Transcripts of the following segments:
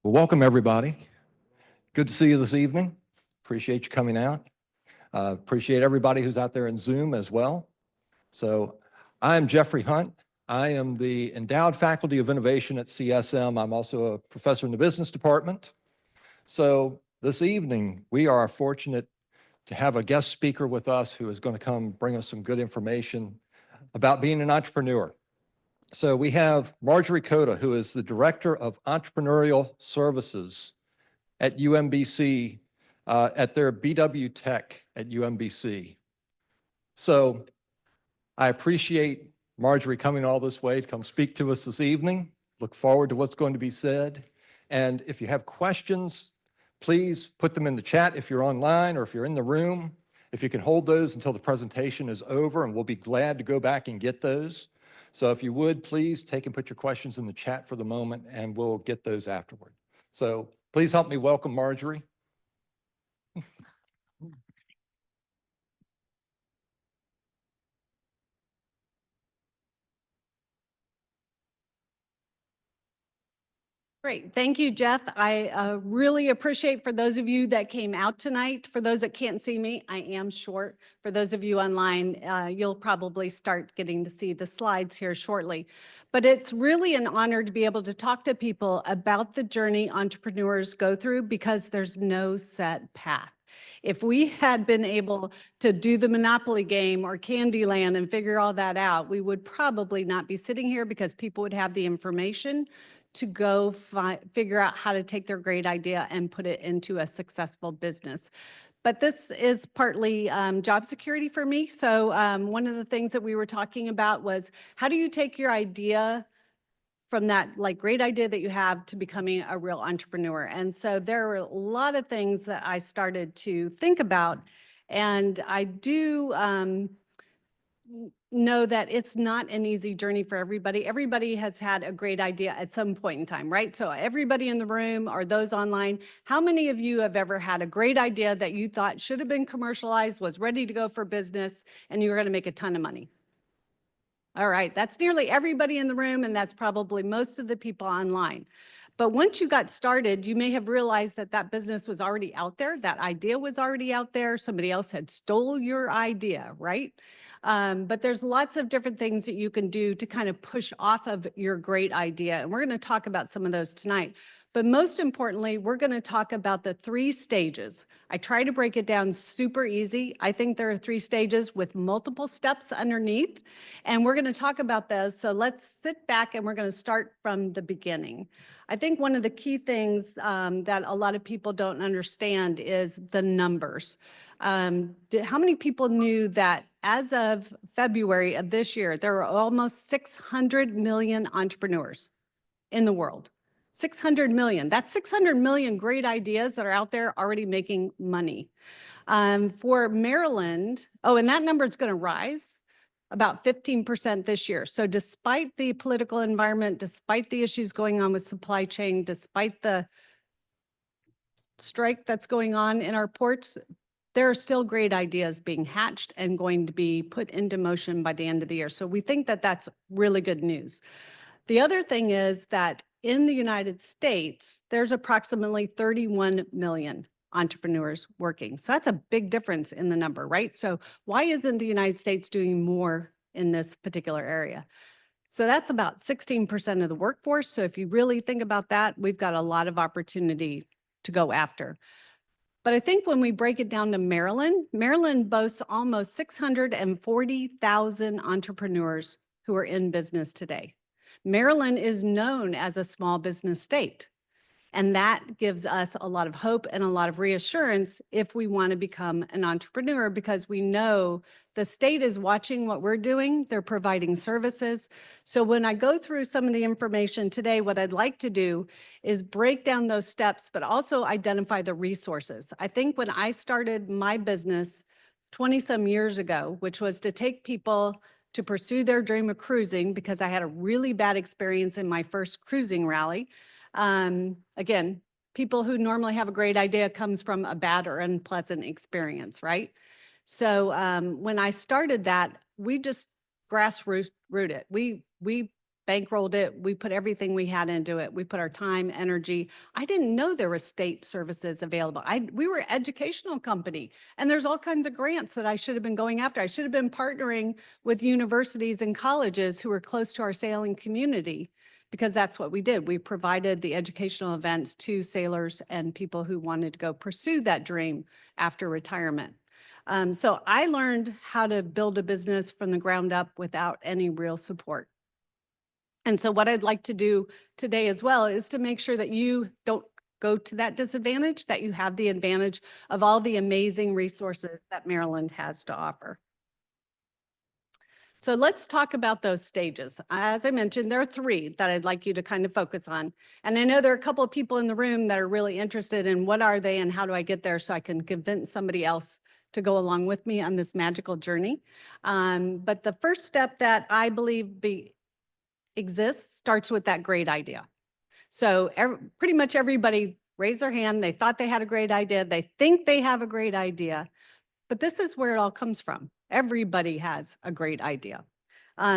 Well, welcome everybody. Good to see you this evening. Appreciate you coming out. Appreciate everybody who's out there in Zoom as well. So I'm Jeffrey Hunt. I am the Endowed Faculty of Innovation at CSM. I'm also a professor in the business department. So this evening, we are fortunate to have a guest speaker with us who is going to come bring us some good information about being an entrepreneur. So we have Marjorie Cota, who is the Director of Entrepreneurial Services at UMBC, at their bwtech at UMBC. So I appreciate Marjorie coming all this way to come speak to us this evening. Look forward to what's going to be said. And if you have questions, please put them in the chat if you're online or if you're in the room. If you can hold those until the presentation is over, and we'll be glad to go back and get those. So if you would, please take and put your questions in the chat for the moment, and we'll get those afterward. So please help me welcome Marjorie. Great. Thank you, Jeff. I really appreciate for those of you that came out tonight. For those that can't see me, I am short. For those of you online, you'll probably start getting to see the slides here shortly. But it's really an honor to be able to talk to people about the journey entrepreneurs go through, because there's no set path. If we had been able to do the Monopoly game or Candyland and figure all that out, we would probably not be sitting here, because people would have the information to go figure out how to take their great idea and put it into a successful business. But this is partly job security for me. So one of the things that we were talking about was, how do you take your idea from that great idea that you have to becoming a real entrepreneur? And so there were a lot of things that I started to think about. And I do know that it's not an easy journey for everybody. Everybody has had a great idea at some point in time, right? So everybody in the room or those online, how many of you have ever had a great idea that you thought should have been commercialized, was ready to go for business, and you were going to make a ton of money? All right, that's nearly everybody in the room, and that's probably most of the people online. But once you got started, you may have realized that that business was already out there, that idea was already out there, somebody else had stole your idea, right? But there's lots of different things that you can do to kind of push off of your great idea, and we're going to talk about some of those tonight. But most importantly, we're going to talk about the 3 stages. I try to break it down super easy. I think there are 3 stages with multiple steps underneath, and we're going to talk about those. So let's sit back and we're going to start from the beginning. I think one of the key things that a lot of people don't understand is the numbers. How many people knew that as of February of this year, there were almost 600 million entrepreneurs in the world? 600 million. That's 600 million great ideas that are out there already making money. For Maryland, and that number is going to rise about 15% this year. So despite the political environment, despite the issues going on with supply chain, despite the strike that's going on in our ports, there are still great ideas being hatched and going to be put into motion by the end of the year. So we think that that's really good news. The other thing is that in the United States, there's approximately 31 million entrepreneurs working. So that's a big difference in the number, right? So why isn't the United States doing more in this particular area? So that's about 16% of the workforce. So if you really think about that, we've got a lot of opportunity to go after. But I think when we break it down to Maryland, Maryland boasts almost 640,000 entrepreneurs who are in business today. Maryland is known as a small business state, and that gives us a lot of hope and a lot of reassurance if we want to become an entrepreneur, because we know the state is watching what we're doing. They're providing services. So when I go through some of the information today, what I'd like to do is break down those steps, but also identify the resources. I think when I started my business 20-some years ago, which was to take people to pursue their dream of cruising, because I had a really bad experience in my first cruising rally. Again, people who normally have a great idea comes from a bad or unpleasant experience, right? So when I started that, we just grassrooted it. We bankrolled it. We put everything we had into it. We put our time, energy. I didn't know there were state services available. We were an educational company, and there's all kinds of grants that I should have been going after. I should have been partnering with universities and colleges who were close to our sailing community, because that's what we did. We provided the educational events to sailors and people who wanted to go pursue that dream after retirement. So I learned how to build a business from the ground up without any real support. And so what I'd like to do today as well is to make sure that you don't go to that disadvantage, that you have the advantage of all the amazing resources that Maryland has to offer. So let's talk about those stages. As I mentioned, there are 3 that I'd like you to kind of focus on. And I know there are a couple of people in the room that are really interested in what are they and how do I get there, so I can convince somebody else to go along with me on this magical journey. But the first step that I believe exists starts with that great idea. So pretty much everybody raised their hand. They thought they had a great idea. They think they have a great idea. But this is where it all comes from. Everybody has a great idea.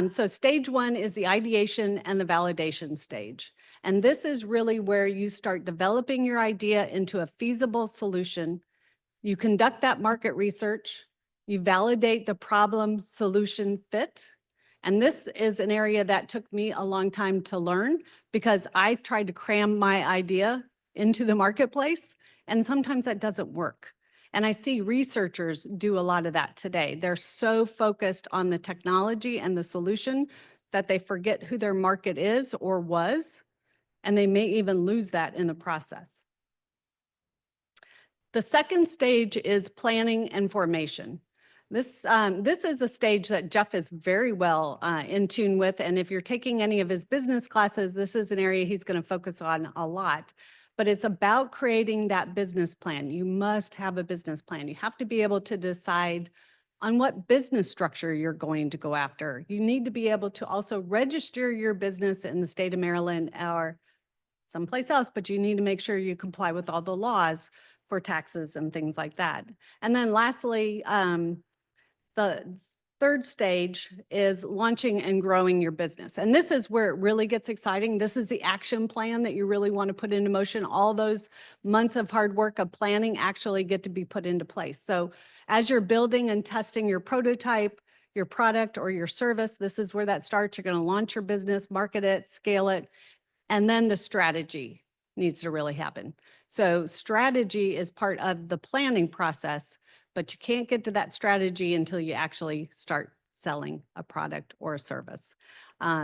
So stage 1 is the ideation and the validation stage. And this is really where you start developing your idea into a feasible solution. You conduct that market research. You validate the problem solution fit. And this is an area that took me a long time to learn, because I tried to cram my idea into the marketplace, and sometimes that doesn't work. And I see researchers do a lot of that today. They're so focused on the technology and the solution that they forget who their market is or was, and they may even lose that in the process. The second stage is planning and formation. This is a stage that Jeff is very well in tune with, and if you're taking any of his business classes, this is an area he's going to focus on a lot. But it's about creating that business plan. You must have a business plan. You have to be able to decide on what business structure you're going to go after. You need to be able to also register your business in the state of Maryland or someplace else, but you need to make sure you comply with all the laws for taxes and things like that. And then lastly, the third stage is launching and growing your business. And this is where it really gets exciting. This is the action plan that you really want to put into motion. All those months of hard work of planning actually get to be put into place. So as you're building and testing your prototype, your product or your service, this is where that starts. You're going to launch your business, market it, scale it, and then the strategy needs to really happen. So strategy is part of the planning process, but you can't get to that strategy until you actually start selling a product or a service.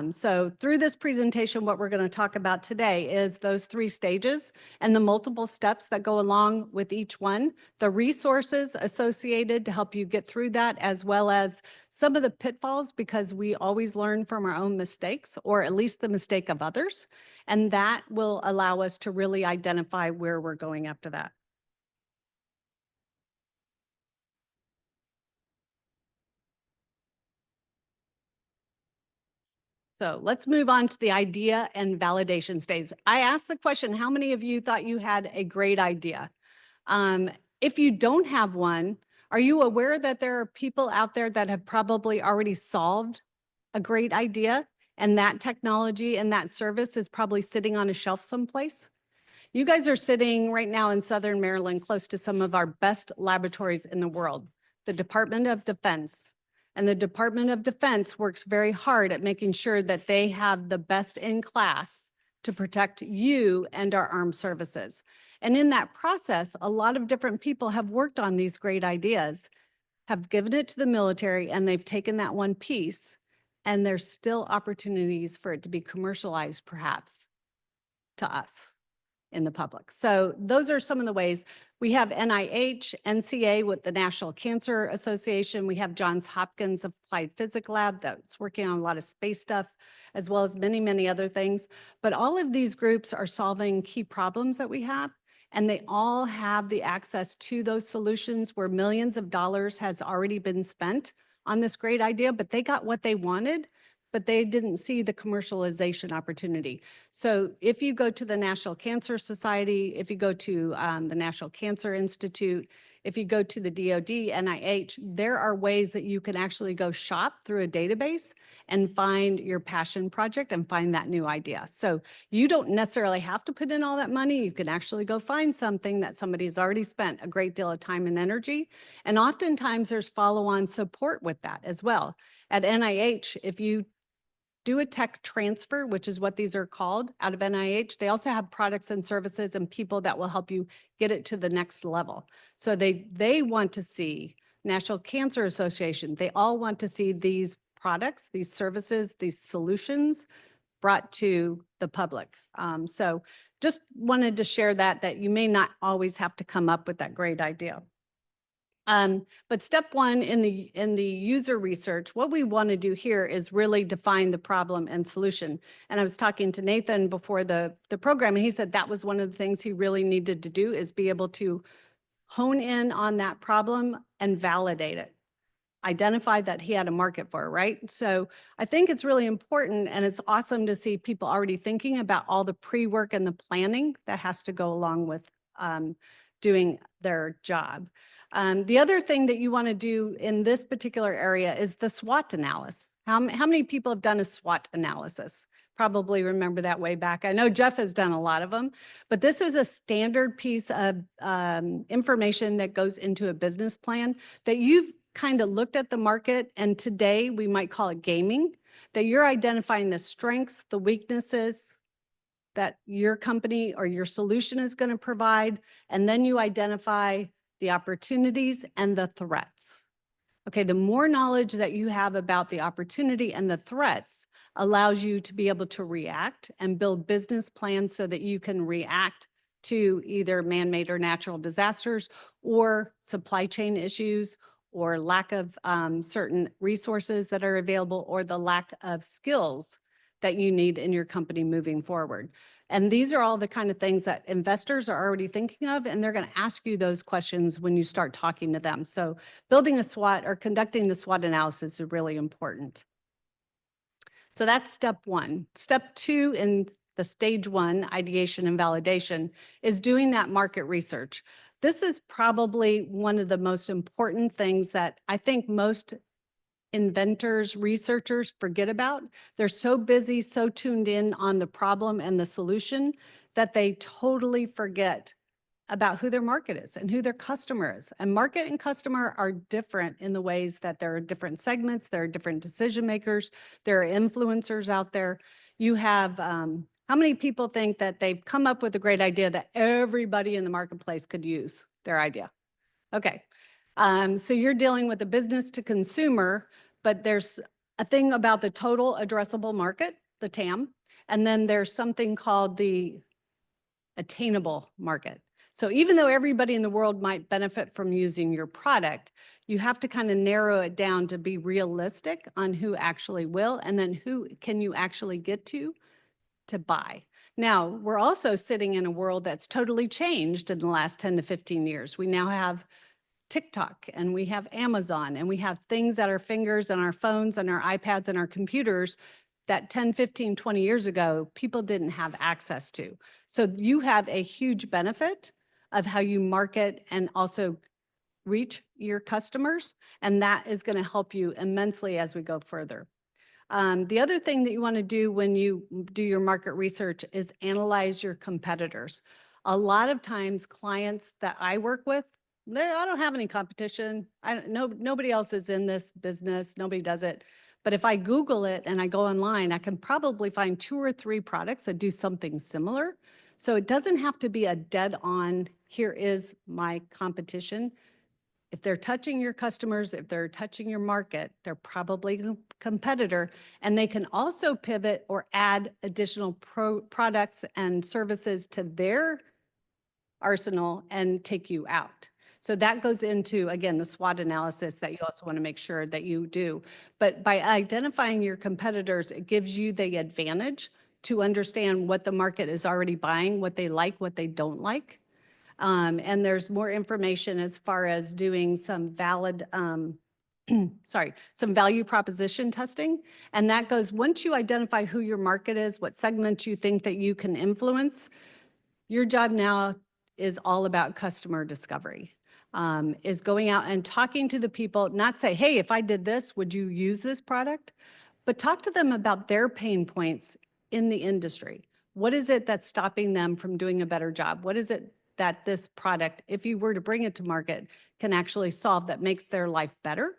So through this presentation, what we're going to talk about today is those 3 stages and the multiple steps that go along with each one, the resources associated to help you get through that, as well as some of the pitfalls, because we always learn from our own mistakes, or at least the mistake of others. And that will allow us to really identify where we're going after that. So let's move on to the idea and validation stage. I asked the question, how many of you thought you had a great idea? If you don't have one, are you aware that there are people out there that have probably already solved a great idea, and that technology and that service is probably sitting on a shelf someplace? You guys are sitting right now in Southern Maryland, close to some of our best laboratories in the world, the Department of Defense. And the Department of Defense works very hard at making sure that they have the best in class to protect you and our armed services. And in that process, a lot of different people have worked on these great ideas, have given it to the military, and they've taken that one piece, and there's still opportunities for it to be commercialized, perhaps, to us in the public. So those are some of the ways. We have NIH, NCA with the National Cancer Association. We have Johns Hopkins Applied Physics Lab that's working on a lot of space stuff, as well as many, many other things. But all of these groups are solving key problems that we have, and they all have the access to those solutions where millions of dollars has already been spent on this great idea, but they got what they wanted, but they didn't see the commercialization opportunity. So if you go to the National Cancer Society, if you go to the National Cancer Institute, if you go to the DoD, NIH, there are ways that you can actually go shop through a database and find your passion project and find that new idea. So you don't necessarily have to put in all that money. You can actually go find something that somebody's already spent a great deal of time and energy. And oftentimes there's follow-on support with that as well. At NIH, if you do a tech transfer, which is what these are called out of NIH, they also have products and services and people that will help you get it to the next level. So they want to see National Cancer Association. They all want to see these products, these services, these solutions brought to the public. So just wanted to share that you may not always have to come up with that great idea. But step one in the user research, what we want to do here is really define the problem and solution. And I was talking to Nathan before the program, and he said that was one of the things he really needed to do, is be able to hone in on that problem and validate it. Identify that he had a market for, right? So I think it's really important, and it's awesome to see people already thinking about all the pre-work and the planning that has to go along with doing their job. The other thing that you want to do in this particular area is the SWOT analysis. How many people have done a SWOT analysis? Probably remember that way back. I know Jeff has done a lot of them, but this is a standard piece of information that goes into a business plan that you've kind of looked at the market, and today we might call it gaming, that you're identifying the strengths, the weaknesses that your company or your solution is going to provide, and then you identify the opportunities and the threats. Okay, the more knowledge that you have about the opportunity and the threats allows you to be able to react and build business plans so that you can react to either man-made or natural disasters or supply chain issues or lack of certain resources that are available or the lack of skills that you need in your company moving forward. And these are all the kind of things that investors are already thinking of, and they're going to ask you those questions when you start talking to them. So building a SWOT or conducting the SWOT analysis is really important. So that's step one. Step two in the stage one, ideation and validation, is doing that market research. This is probably one of the most important things that I think most inventors, researchers forget about. They're so busy, so tuned in on the problem and the solution that they totally forget about who their market is and who their customer is. And market and customer are different in the ways that there are different segments, there are different decision makers, there are influencers out there. You have, how many people think that they've come up with a great idea that everybody in the marketplace could use their idea? Okay. So you're dealing with a business to consumer, but there's a thing about the total addressable market, the TAM, and then there's something called the attainable market. So even though everybody in the world might benefit from using your product, you have to kind of narrow it down to be realistic on who actually will, and then who can you actually get to buy. Now, we're also sitting in a world that's totally changed in the last 10 to 15 years. We now have TikTok, and we have Amazon, and we have things at our fingers and our phones and our iPads and our computers that 10, 15, 20 years ago, people didn't have access to. So you have a huge benefit of how you market and also reach your customers, and that is going to help you immensely as we go further. The other thing that you want to do when you do your market research is analyze your competitors. A lot of times clients that I work with, I don't have any competition. Nobody else is in this business. Nobody does it. But if I Google it and I go online, I can probably find 2 or 3 products that do something similar. So it doesn't have to be a dead on, here is my competition. If they're touching your customers, if they're touching your market, they're probably a competitor, and they can also pivot or add additional products and services to their arsenal and take you out. So that goes into, again, the SWOT analysis that you also want to make sure that you do. But by identifying your competitors, it gives you the advantage to understand what the market is already buying, what they like, what they don't like. And there's more information as far as doing some valid, some value proposition testing. And that goes, once you identify who your market is, what segment you think that you can influence, your job now is all about customer discovery. is going out and talking to the people, not say, hey, if I did this, would you use this product? But talk to them about their pain points in the industry. What is it that's stopping them from doing a better job? What is it that this product, if you were to bring it to market, can actually solve that makes their life better?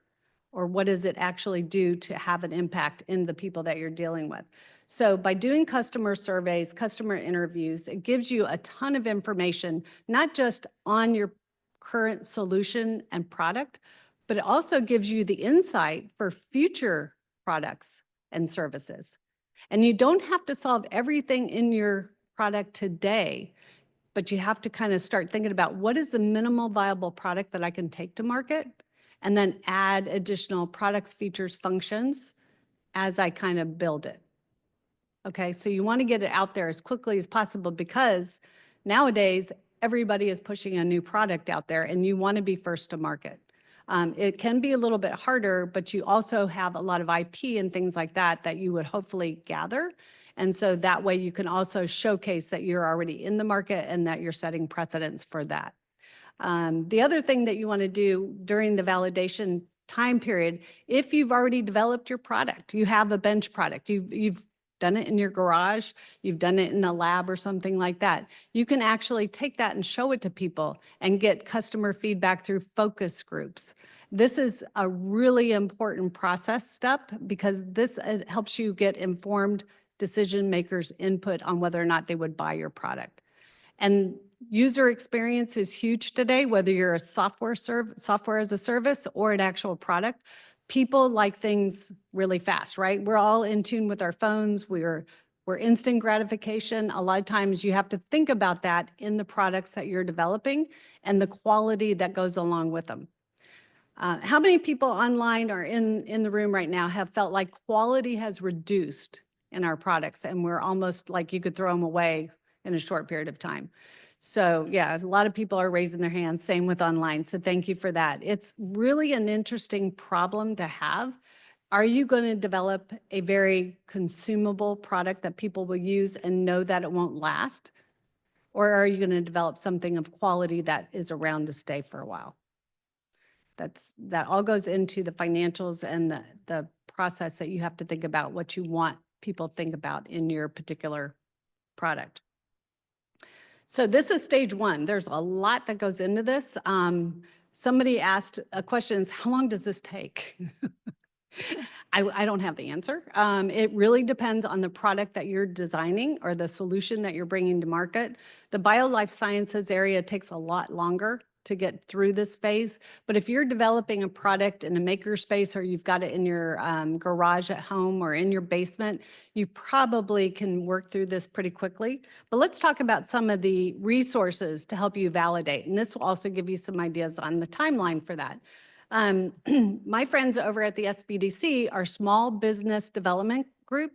Or what does it actually do to have an impact in the people that you're dealing with? So by doing customer surveys, customer interviews, it gives you a ton of information, not just on your current solution and product, but it also gives you the insight for future products and services. And you don't have to solve everything in your product today, but you have to kind of start thinking about what is the minimal viable product that I can take to market, and then add additional products, features, functions as I kind of build it. Okay, so you want to get it out there as quickly as possible, because nowadays everybody is pushing a new product out there and you want to be first to market. It can be a little bit harder, but you also have a lot of IP and things like that that you would hopefully gather. And so that way you can also showcase that you're already in the market and that you're setting precedents for that. The other thing that you want to do during the validation time period, if you've already developed your product, you have a bench product, you've done it in your garage, you've done it in a lab or something like that, you can actually take that and show it to people and get customer feedback through focus groups. This is a really important process step, because this helps you get informed decision makers' input on whether or not they would buy your product. And user experience is huge today, whether you're a software as a service or an actual product. People like things really fast, right? We're all in tune with our phones. We're instant gratification. A lot of times you have to think about that in the products that you're developing and the quality that goes along with them. How many people online or in the room right now have felt like quality has reduced in our products and we're almost like you could throw them away in a short period of time? So yeah, a lot of people are raising their hands, same with online. So thank you for that. It's really an interesting problem to have. Are you going to develop a very consumable product that people will use and know that it won't last? Or are you going to develop something of quality that is around to stay for a while? That all goes into the financials and the process that you have to think about what you want people to think about in your particular product. So this is stage one. There's a lot that goes into this. Somebody asked a question, how long does this take? I don't have the answer. It really depends on the product that you're designing or the solution that you're bringing to market. The bio-life sciences area takes a lot longer to get through this phase. But if you're developing a product in a maker space, or you've got it in your garage at home or in your basement, you probably can work through this pretty quickly. But let's talk about some of the resources to help you validate. And this will also give you some ideas on the timeline for that. My friends over at the SBDC, our small business development group,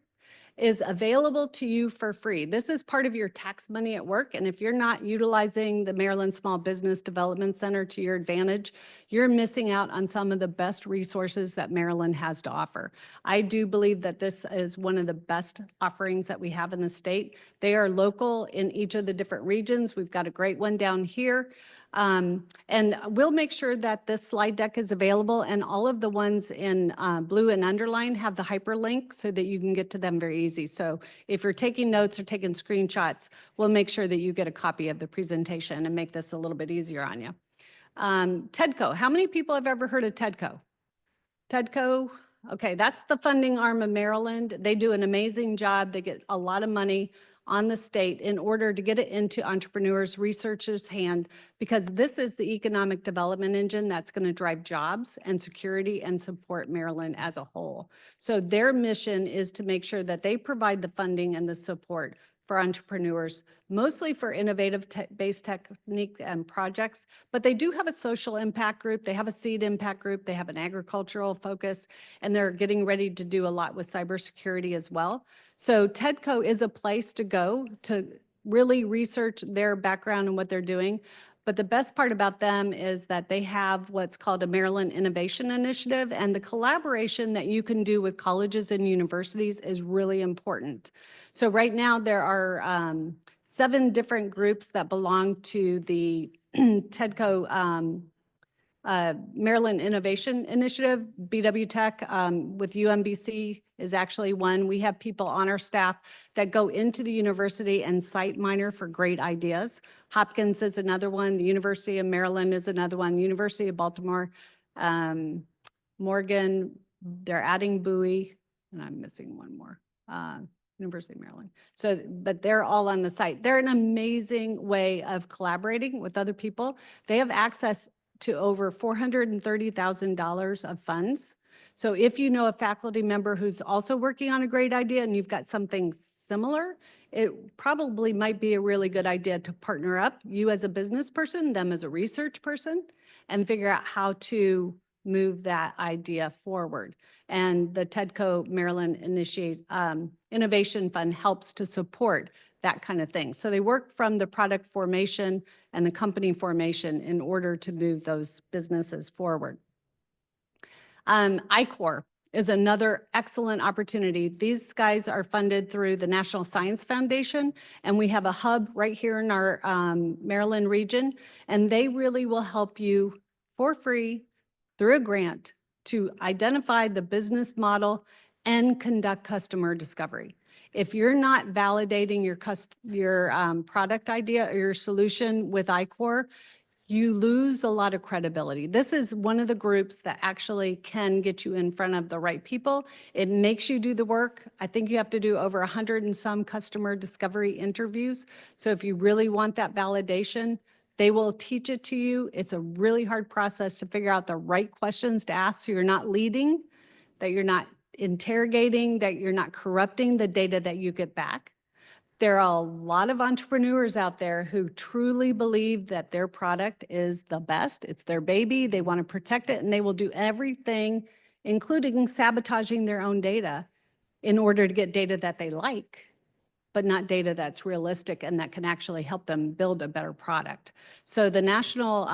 is available to you for free. This is part of your tax money at work. And if you're not utilizing the Maryland Small Business Development Center to your advantage, you're missing out on some of the best resources that Maryland has to offer. I do believe that this is one of the best offerings that we have in the state. They are local in each of the different regions. We've got a great one down here. And we'll make sure that this slide deck is available, and all of the ones in blue and underline have the hyperlink so that you can get to them very easy. So if you're taking notes or taking screenshots, we'll make sure that you get a copy of the presentation and make this a little bit easier on you. TEDCO, how many people have ever heard of TEDCO? TEDCO, okay, that's the funding arm of Maryland. They do an amazing job. They get a lot of money on the state in order to get it into entrepreneurs, researchers' hand, because this is the economic development engine that's going to drive jobs and security and support Maryland as a whole. So their mission is to make sure that they provide the funding and the support for entrepreneurs, mostly for innovative based technique and projects, but they do have a social impact group, they have a seed impact group, they have an agricultural focus, and they're getting ready to do a lot with cybersecurity as well. So TEDCO is a place to go to really research their background and what they're doing. But the best part about them is that they have what's called a Maryland Innovation Initiative, and the collaboration that you can do with colleges and universities is really important. So right now there are 7 different groups that belong to the TEDCO Maryland Innovation Initiative, bwtech, with UMBC is actually one. We have people on our staff that go into the university and site miner for great ideas. Hopkins is another one. The University of Maryland is another one. University of Baltimore, Morgan, they're adding Bowie, and I'm missing one more. University of Maryland. So, but they're all on the site. They're an amazing way of collaborating with other people. They have access to over $430,000 of funds. So if you know a faculty member who's also working on a great idea and you've got something similar, it probably might be a really good idea to partner up, you as a business person, them as a research person, and figure out how to move that idea forward. And the TEDCO Maryland Innovation Fund helps to support that kind of thing. So they work from the product formation and the company formation in order to move those businesses forward. I-Corps is another excellent opportunity. These guys are funded through the National Science Foundation, and we have a hub right here in our Maryland region, and they really will help you for free through a grant to identify the business model and conduct customer discovery. If you're not validating your product idea or your solution with I-Corps, you lose a lot of credibility. This is one of the groups that actually can get you in front of the right people. It makes you do the work. I think you have to do over 100 and some customer discovery interviews. So if you really want that validation, they will teach it to you. It's a really hard process to figure out the right questions to ask so you're not leading, that you're not interrogating, that you're not corrupting the data that you get back. There are a lot of entrepreneurs out there who truly believe that their product is the best. It's their baby. They want to protect it, and they will do everything, including sabotaging their own data, in order to get data that they like, but not data that's realistic and that can actually help them build a better product. So the National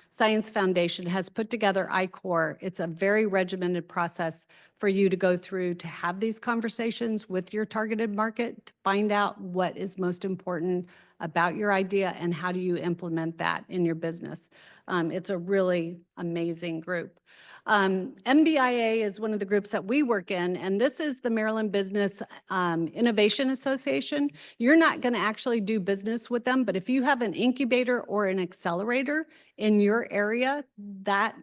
Science Foundation has put together I-Corps. It's a very regimented process for you to go through to have these conversations with your targeted market to find out what is most important about your idea and how do you implement that in your business. It's a really amazing group. MBIA is one of the groups that we work in, and this is the Maryland Business Innovation Association. You're not going to actually do business with them, but if you have an incubator or an accelerator in your area, that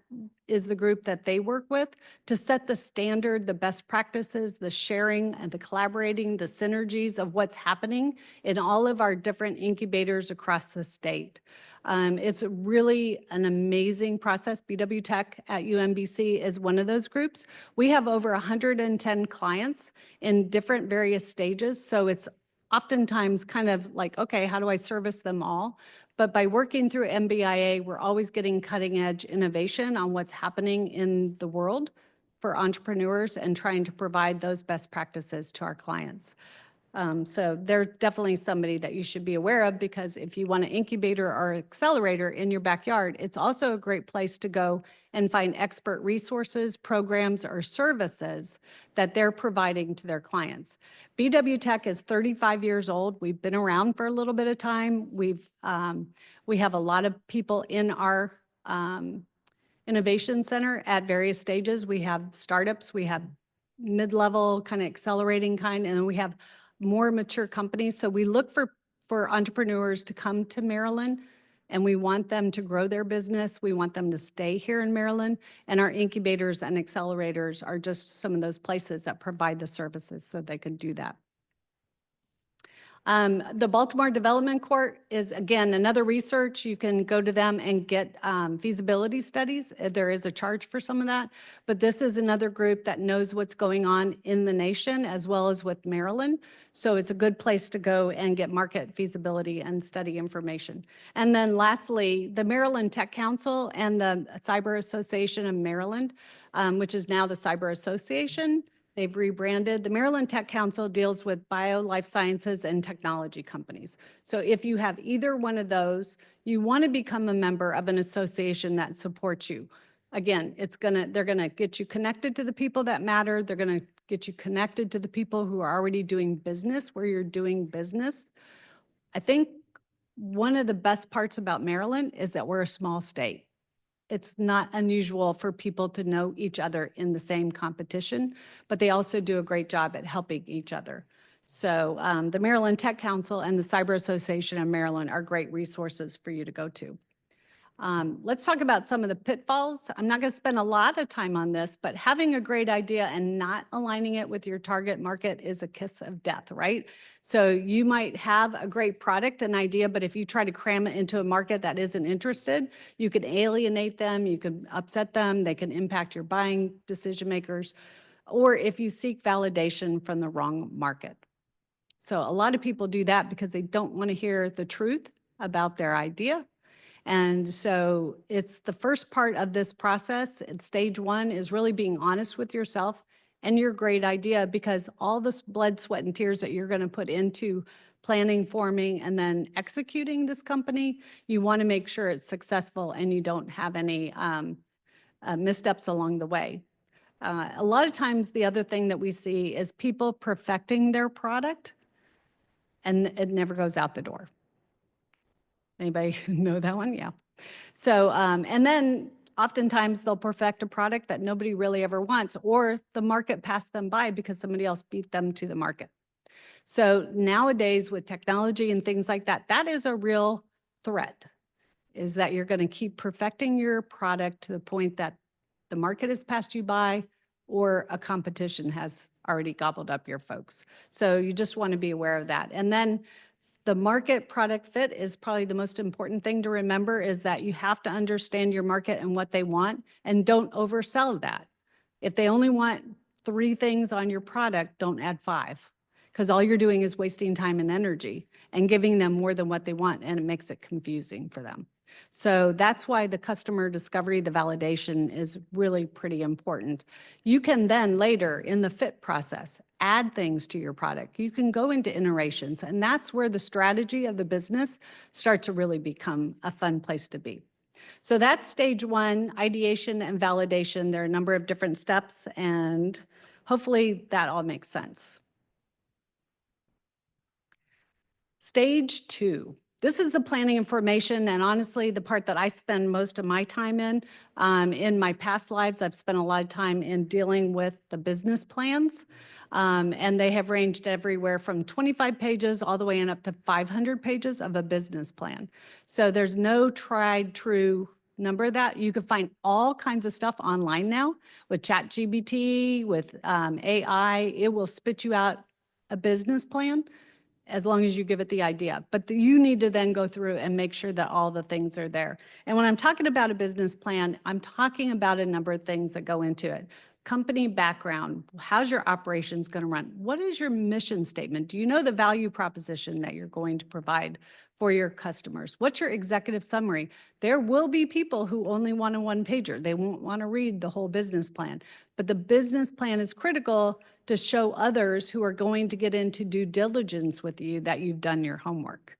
is the group that they work with to set the standard, the best practices, the sharing and the collaborating, the synergies of what's happening in all of our different incubators across the state. It's really an amazing process. bwtech at UMBC is one of those groups. We have over 110 clients in different various stages. So it's oftentimes kind of like, okay, how do I service them all? But by working through MBIA, we're always getting cutting edge innovation on what's happening in the world for entrepreneurs and trying to provide those best practices to our clients. So they're definitely somebody that you should be aware of, because if you want an incubator or accelerator in your backyard, it's also a great place to go and find expert resources, programs, or services that they're providing to their clients. bwtech is 35 years old. We've been around for a little bit of time. We have a lot of people in our innovation center at various stages. We have startups, we have mid-level kind of accelerating kind, and then we have more mature companies. So we look for entrepreneurs to come to Maryland, and we want them to grow their business. We want them to stay here in Maryland, and our incubators and accelerators are just some of those places that provide the services so they can do that. The Baltimore Development Court is, again, another research. You can go to them and get feasibility studies. There is a charge for some of that, but this is another group that knows what's going on in the nation as well as with Maryland. So it's a good place to go and get market feasibility and study information. And then lastly, the Maryland Tech Council and the Cyber Association of Maryland, which is now the Cyber Association. They've rebranded. The Maryland Tech Council deals with bio, life sciences, and technology companies. So if you have either one of those, you want to become a member of an association that supports you. Again, they're gonna get you connected to the people that matter. They're gonna get you connected to the people who are already doing business where you're doing business. I think one of the best parts about Maryland is that we're a small state. it's not unusual for people to know each other in the same competition, but they also do a great job at helping each other. So the Maryland Tech Council and the Cyber Association of Maryland are great resources for you to go to. Let's talk about some of the pitfalls. I'm not going to spend a lot of time on this, but having a great idea and not aligning it with your target market is a kiss of death, right? So you might have a great product and idea, but if you try to cram it into a market that isn't interested, you could alienate them, you could upset them, they can impact your buying decision makers, or if you seek validation from the wrong market. So a lot of people do that because they don't want to hear the truth about their idea. And so it's the first part of this process. And stage one is really being honest with yourself and your great idea, because all this blood, sweat, and tears that you're going to put into planning, forming, and then executing this company, you want to make sure it's successful and you don't have any missteps along the way. A lot of times the other thing that we see is people perfecting their product and it never goes out the door. Anybody know that one? Yeah. So, and then oftentimes they'll perfect a product that nobody really ever wants, or the market passed them by because somebody else beat them to the market. So nowadays with technology and things like that, that is a real threat, is that you're going to keep perfecting your product to the point that the market has passed you by or a competition has already gobbled up your folks. So you just want to be aware of that. And then the market product fit is probably the most important thing to remember, is that you have to understand your market and what they want, and don't oversell that. If they only want 3 things on your product, don't add 5, because all you're doing is wasting time and energy and giving them more than what they want, and it makes it confusing for them. So that's why the customer discovery, the validation is really pretty important. You can then later in the fit process add things to your product. You can go into iterations, and that's where the strategy of the business starts to really become a fun place to be. So that's stage one, ideation and validation. There are a number of different steps, and hopefully that all makes sense. Stage 2. This is the planning information, and honestly, the part that I spend most of my time in. In my past lives, I've spent a lot of time in dealing with the business plans, and they have ranged everywhere from 25 pages all the way in up to 500 pages of a business plan. So there's no tried true number of that. You can find all kinds of stuff online now with ChatGPT, with AI. It will spit you out a business plan as long as you give it the idea. But you need to then go through and make sure that all the things are there. And when I'm talking about a business plan, I'm talking about a number of things that go into it. Company background, how's your operations going to run? What is your mission statement? Do you know the value proposition that you're going to provide for your customers? What's your executive summary? There will be people who only want a one-pager. They won't want to read the whole business plan. But the business plan is critical to show others who are going to get into due diligence with you that you've done your homework.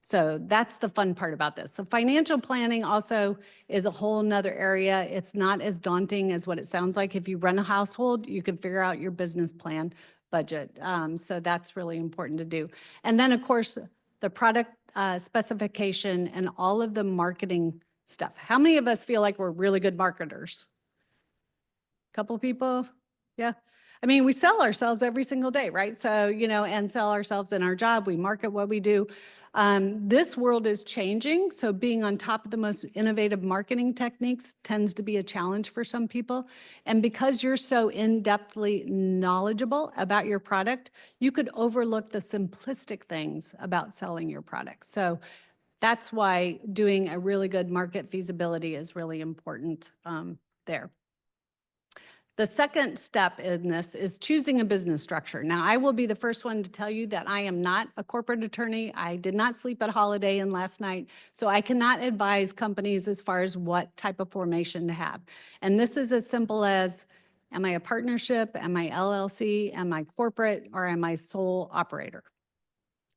So that's the fun part about this. So financial planning also is a whole nother area. It's not as daunting as what it sounds like. If you run a household, you can figure out your business plan budget. So that's really important to do. And then of course, the product specification and all of the marketing stuff. How many of us feel like we're really good marketers? Couple people? Yeah. I mean, we sell ourselves every single day, right? So, you know, and sell ourselves in our job. We market what we do. This world is changing. So being on top of the most innovative marketing techniques tends to be a challenge for some people. And because you're so in-depthly knowledgeable about your product, you could overlook the simplistic things about selling your product. So that's why doing a really good market feasibility is really important there. The second step in this is choosing a business structure. Now, I will be the first one to tell you that I am not a corporate attorney. I did not sleep at Holiday Inn last night, so I cannot advise companies as far as what type of formation to have. And this is as simple as, am I a partnership? Am I LLC? Am I corporate? Or am I sole operator?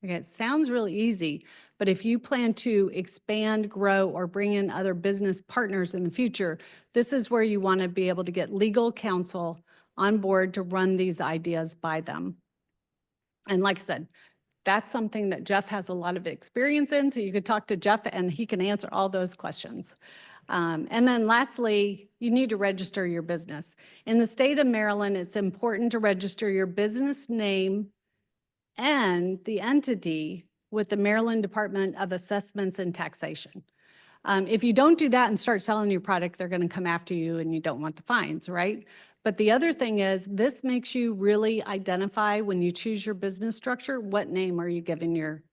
Okay, it sounds really easy, but if you plan to expand, grow, or bring in other business partners in the future, this is where you want to be able to get legal counsel on board to run these ideas by them. And like I said, that's something that Jeff has a lot of experience in, so you could talk to Jeff and he can answer all those questions. And then lastly, you need to register your business. In the state of Maryland, it's important to register your business name and the entity with the Maryland Department of Assessments and Taxation. If you don't do that and start selling your product, they're going to come after you and you don't want the fines, right? But the other thing is this makes you really identify when you choose your business structure, what name are you giving your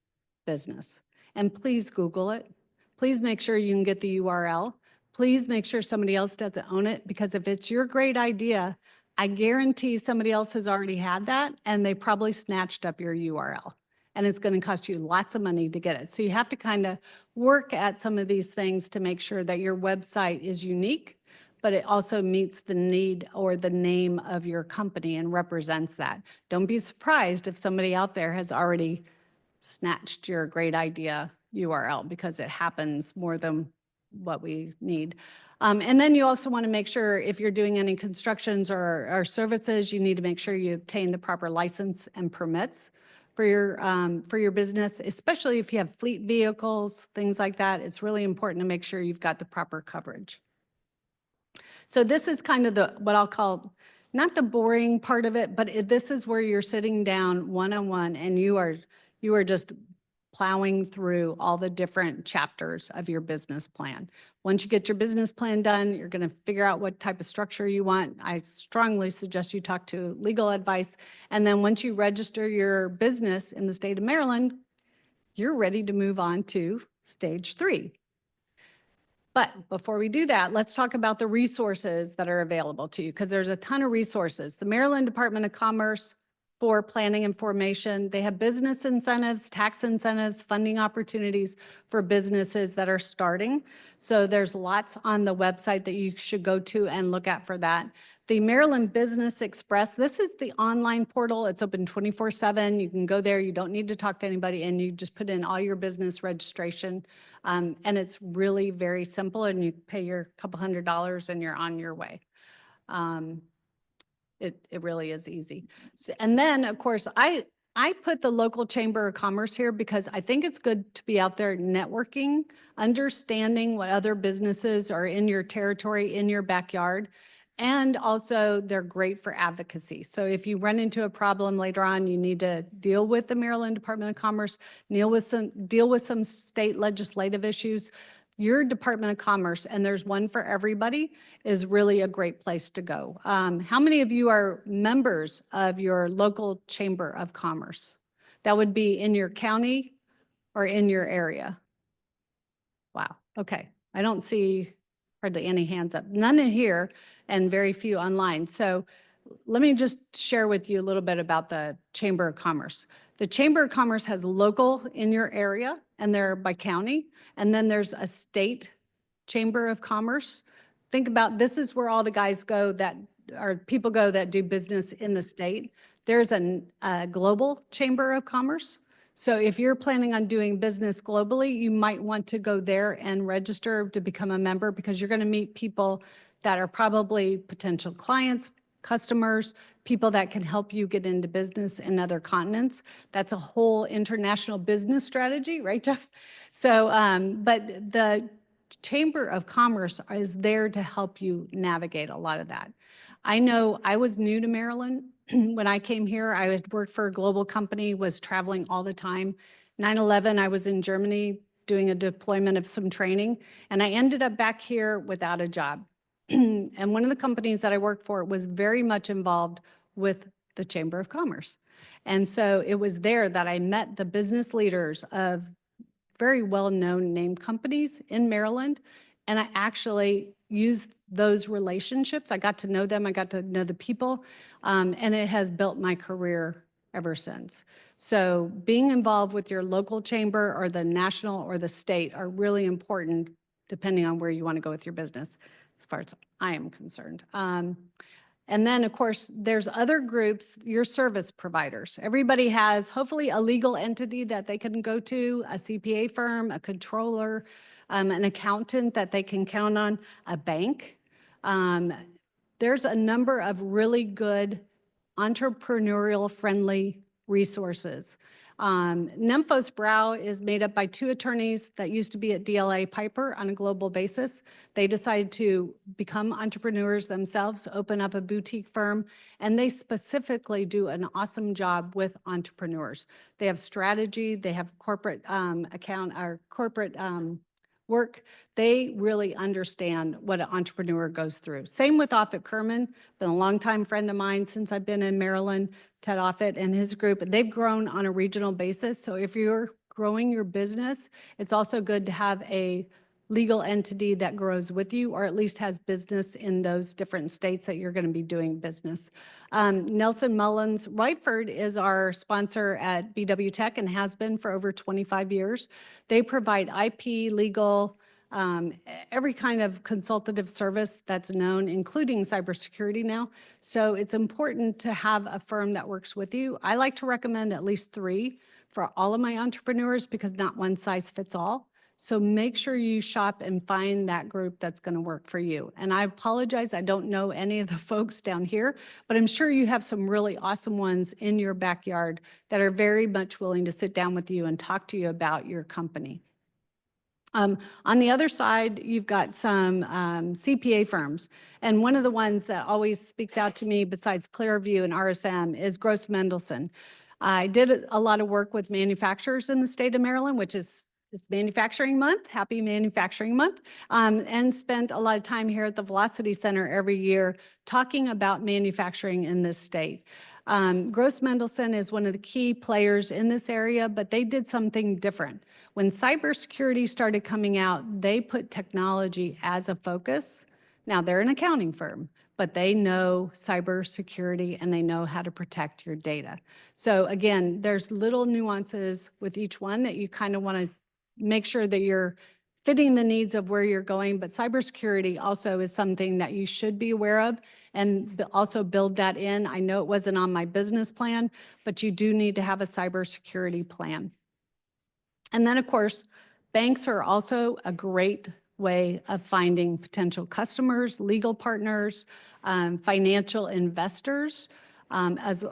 business? And please Google it. Please make sure you can get the URL. Please make sure somebody else doesn't own it, because if it's your great idea, I guarantee somebody else has already had that and they probably snatched up your URL. And it's going to cost you lots of money to get it. So you have to kind of work at some of these things to make sure that your website is unique, but it also meets the need or the name of your company and represents that. Don't be surprised if somebody out there has already snatched your great idea URL, because it happens more than what we need. And then you also want to make sure if you're doing any constructions or services, you need to make sure you obtain the proper license and permits for your business, especially if you have fleet vehicles, things like that. It's really important to make sure you've got the proper coverage. So this is kind of what I'll call, not the boring part of it, but this is where you're sitting down one-on-one and you are just plowing through all the different chapters of your business plan. Once you get your business plan done, you're going to figure out what type of structure you want. I strongly suggest you talk to legal advice. And then once you register your business in the state of Maryland, you're ready to move on to stage 3. But before we do that, let's talk about the resources that are available to you, because there's a ton of resources. The Maryland Department of Commerce for planning and formation, they have business incentives, tax incentives, funding opportunities for businesses that are starting. So there's lots on the website that you should go to and look at for that. The Maryland Business Express, this is the online portal. It's open 24/7. You can go there. You don't need to talk to anybody, and you just put in all your business registration. And it's really very simple, and you pay your couple $100 and you're on your way. It really is easy. So, and then, of course, I put the local chamber of commerce here because I think it's good to be out there networking, understanding what other businesses are in your territory, in your backyard. And also they're great for advocacy. So if you run into a problem later on, you need to deal with the Maryland Department of Commerce, deal with some state legislative issues. Your Department of Commerce, and there's one for everybody, is really a great place to go. How many of you are members of your local chamber of commerce? That would be in your county or in your area? Wow, okay. I don't see hardly any hands up. None in here and very few online. So let me just share with you a little bit about the Chamber of Commerce. The Chamber of Commerce has local in your area, and they're by county. And then there's a state Chamber of Commerce. Think about, this is where all the guys go that are people go that do business in the state. There's a global Chamber of Commerce. So if you're planning on doing business globally, you might want to go there and register to become a member, because you're going to meet people that are probably potential clients, customers, people that can help you get into business in other continents. That's a whole international business strategy, right, Jeff? So, but the Chamber of Commerce is there to help you navigate a lot of that. I know I was new to Maryland. When I came here, I had worked for a global company, was traveling all the time. 9/11, I was in Germany doing a deployment of some training, and I ended up back here without a job. And one of the companies that I worked for was very much involved with the Chamber of Commerce. And so it was there that I met the business leaders of very well-known name companies in Maryland. And I actually used those relationships. I got to know them. I got to know the people. And it has built my career ever since. So being involved with your local chamber or the national or the state are really important, depending on where you want to go with your business, as far as I am concerned. And then, of course, there's other groups, your service providers. Everybody has hopefully a legal entity that they can go to, a CPA firm, a controller, an accountant that they can count on, a bank. There's a number of really good entrepreneurial friendly resources. Nemphos Brow is made up by 2 attorneys that used to be at DLA Piper on a global basis. They decided to become entrepreneurs themselves, open up a boutique firm, and they specifically do an awesome job with entrepreneurs. They have strategy, they have corporate corporate work. They really understand what an entrepreneur goes through. Same with Offit Kerman, been a longtime friend of mine since I've been in Maryland. Ted Offit and his group, they've grown on a regional basis. So if you're growing your business, it's also good to have a legal entity that grows with you, or at least has business in those different states that you're going to be doing business. Nelson Mullins Whiteford is our sponsor at bwtech and has been for over 25 years. They provide IP, legal, every kind of consultative service that's known, including cybersecurity now. So it's important to have a firm that works with you. I like to recommend at least 3 for all of my entrepreneurs because not one size fits all. So make sure you shop and find that group that's going to work for you. And I apologize, I don't know any of the folks down here, but I'm sure you have some really awesome ones in your backyard that are very much willing to sit down with you and talk to you about your company. On the other side, you've got some CPA firms. And one of the ones that always speaks out to me besides Clearview and RSM is Gross Mendelsohn. I did a lot of work with manufacturers in the state of Maryland, which is Manufacturing Month, happy Manufacturing Month, and spent a lot of time here at the Velocity Center every year talking about manufacturing in this state. Gross Mendelsohn is one of the key players in this area, but they did something different. When cybersecurity started coming out, they put technology as a focus. Now, they're an accounting firm, but they know cybersecurity and they know how to protect your data. So again, there's little nuances with each one that you kind of want to make sure that you're fitting the needs of where you're going, but cybersecurity also is something that you should be aware of and also build that in. I know it wasn't on my business plan, but you do need to have a cybersecurity plan. And then of course, banks are also a great way of finding potential customers, legal partners, financial investors, as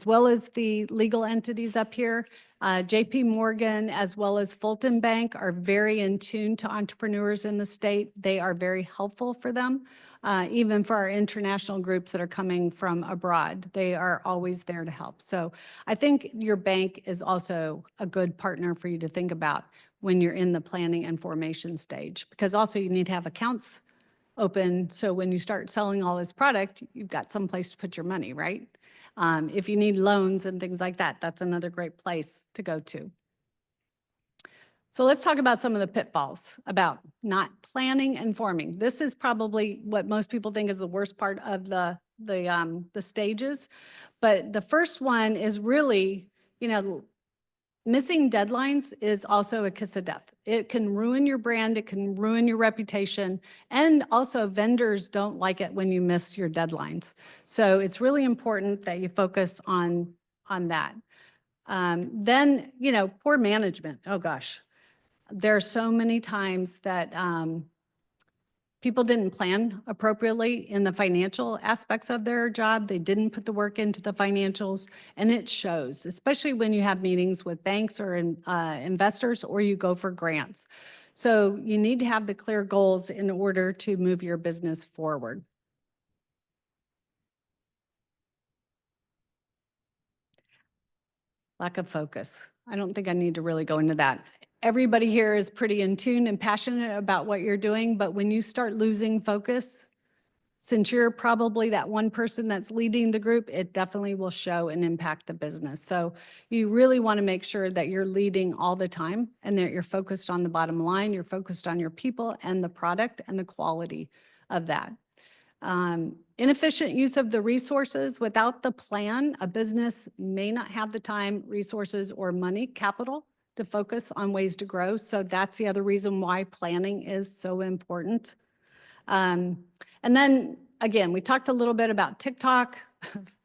well as the legal entities up here. JP Morgan as well as Fulton Bank are very in tune to entrepreneurs in the state. They are very helpful for them, even for our international groups that are coming from abroad. They are always there to help. So I think your bank is also a good partner for you to think about when you're in the planning and formation stage, because also you need to have accounts open. So when you start selling all this product, you've got some place to put your money, right? If you need loans and things like that, that's another great place to go to. So let's talk about some of the pitfalls about not planning and forming. This is probably what most people think is the worst part of the stages. But the first one is really, missing deadlines is also a kiss of death. It can ruin your brand, it can ruin your reputation, and also vendors don't like it when you miss your deadlines. So it's really important that you focus on that. Then, poor management. Oh gosh, there are so many times that people didn't plan appropriately in the financial aspects of their job. They didn't put the work into the financials, and it shows, especially when you have meetings with banks or investors, or you go for grants. So you need to have the clear goals in order to move your business forward. Lack of focus. I don't think I need to really go into that. Everybody here is pretty in tune and passionate about what you're doing, but when you start losing focus, since you're probably that one person that's leading the group, it definitely will show and impact the business. So you really want to make sure that you're leading all the time and that you're focused on the bottom line, you're focused on your people and the product and the quality of that. Inefficient use of the resources. Without the plan, a business may not have the time, resources, or money, capital, to focus on ways to grow. So that's the other reason why planning is so important. And then, again, we talked a little bit about TikTok,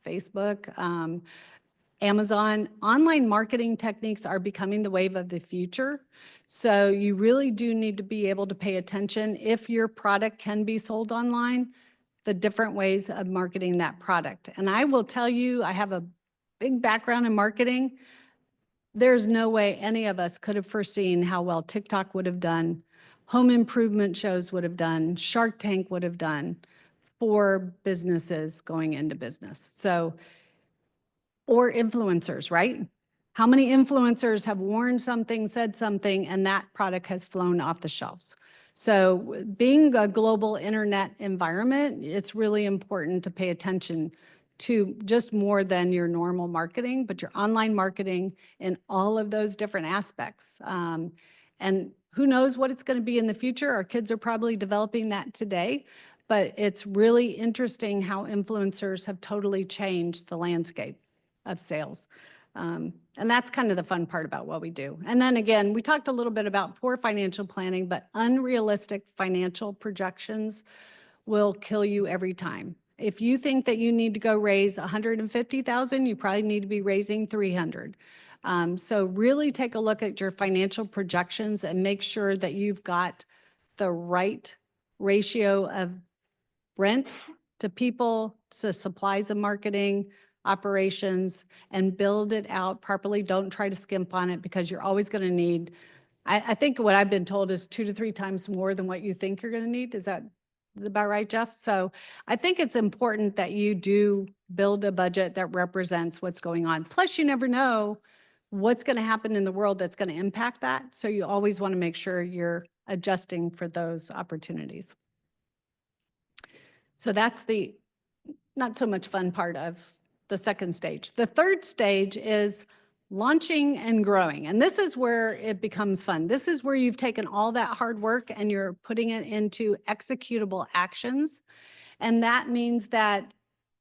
Facebook, Amazon. Online marketing techniques are becoming the wave of the future. So you really do need to be able to pay attention if your product can be sold online, the different ways of marketing that product. And I will tell you, I have a big background in marketing. there's no way any of us could have foreseen how well TikTok would have done, home improvement shows would have done, Shark Tank would have done for businesses going into business. So, or influencers, right? How many influencers have worn something, said something, and that product has flown off the shelves? So being a global internet environment, it's really important to pay attention to just more than your normal marketing, but your online marketing and all of those different aspects. And who knows what it's going to be in the future? Our kids are probably developing that today, but it's really interesting how influencers have totally changed the landscape of sales. And that's kind of the fun part about what we do. And then again, we talked a little bit about poor financial planning, but unrealistic financial projections will kill you every time. If you think that you need to go raise 150,000, you probably need to be raising 300. So really take a look at your financial projections and make sure that you've got the right ratio of rent to people, to supplies and marketing, operations, and build it out properly. Don't try to skimp on it because you're always going to need, I think what I've been told is 2 to 3 times more than what you think you're going to need. Is that about right, Jeff? So I think it's important that you do build a budget that represents what's going on. Plus, you never know what's going to happen in the world that's going to impact that. So you always want to make sure you're adjusting for those opportunities. So that's the not so much fun part of the second stage. The third stage is launching and growing. And this is where it becomes fun. This is where you've taken all that hard work and you're putting it into executable actions. And that means that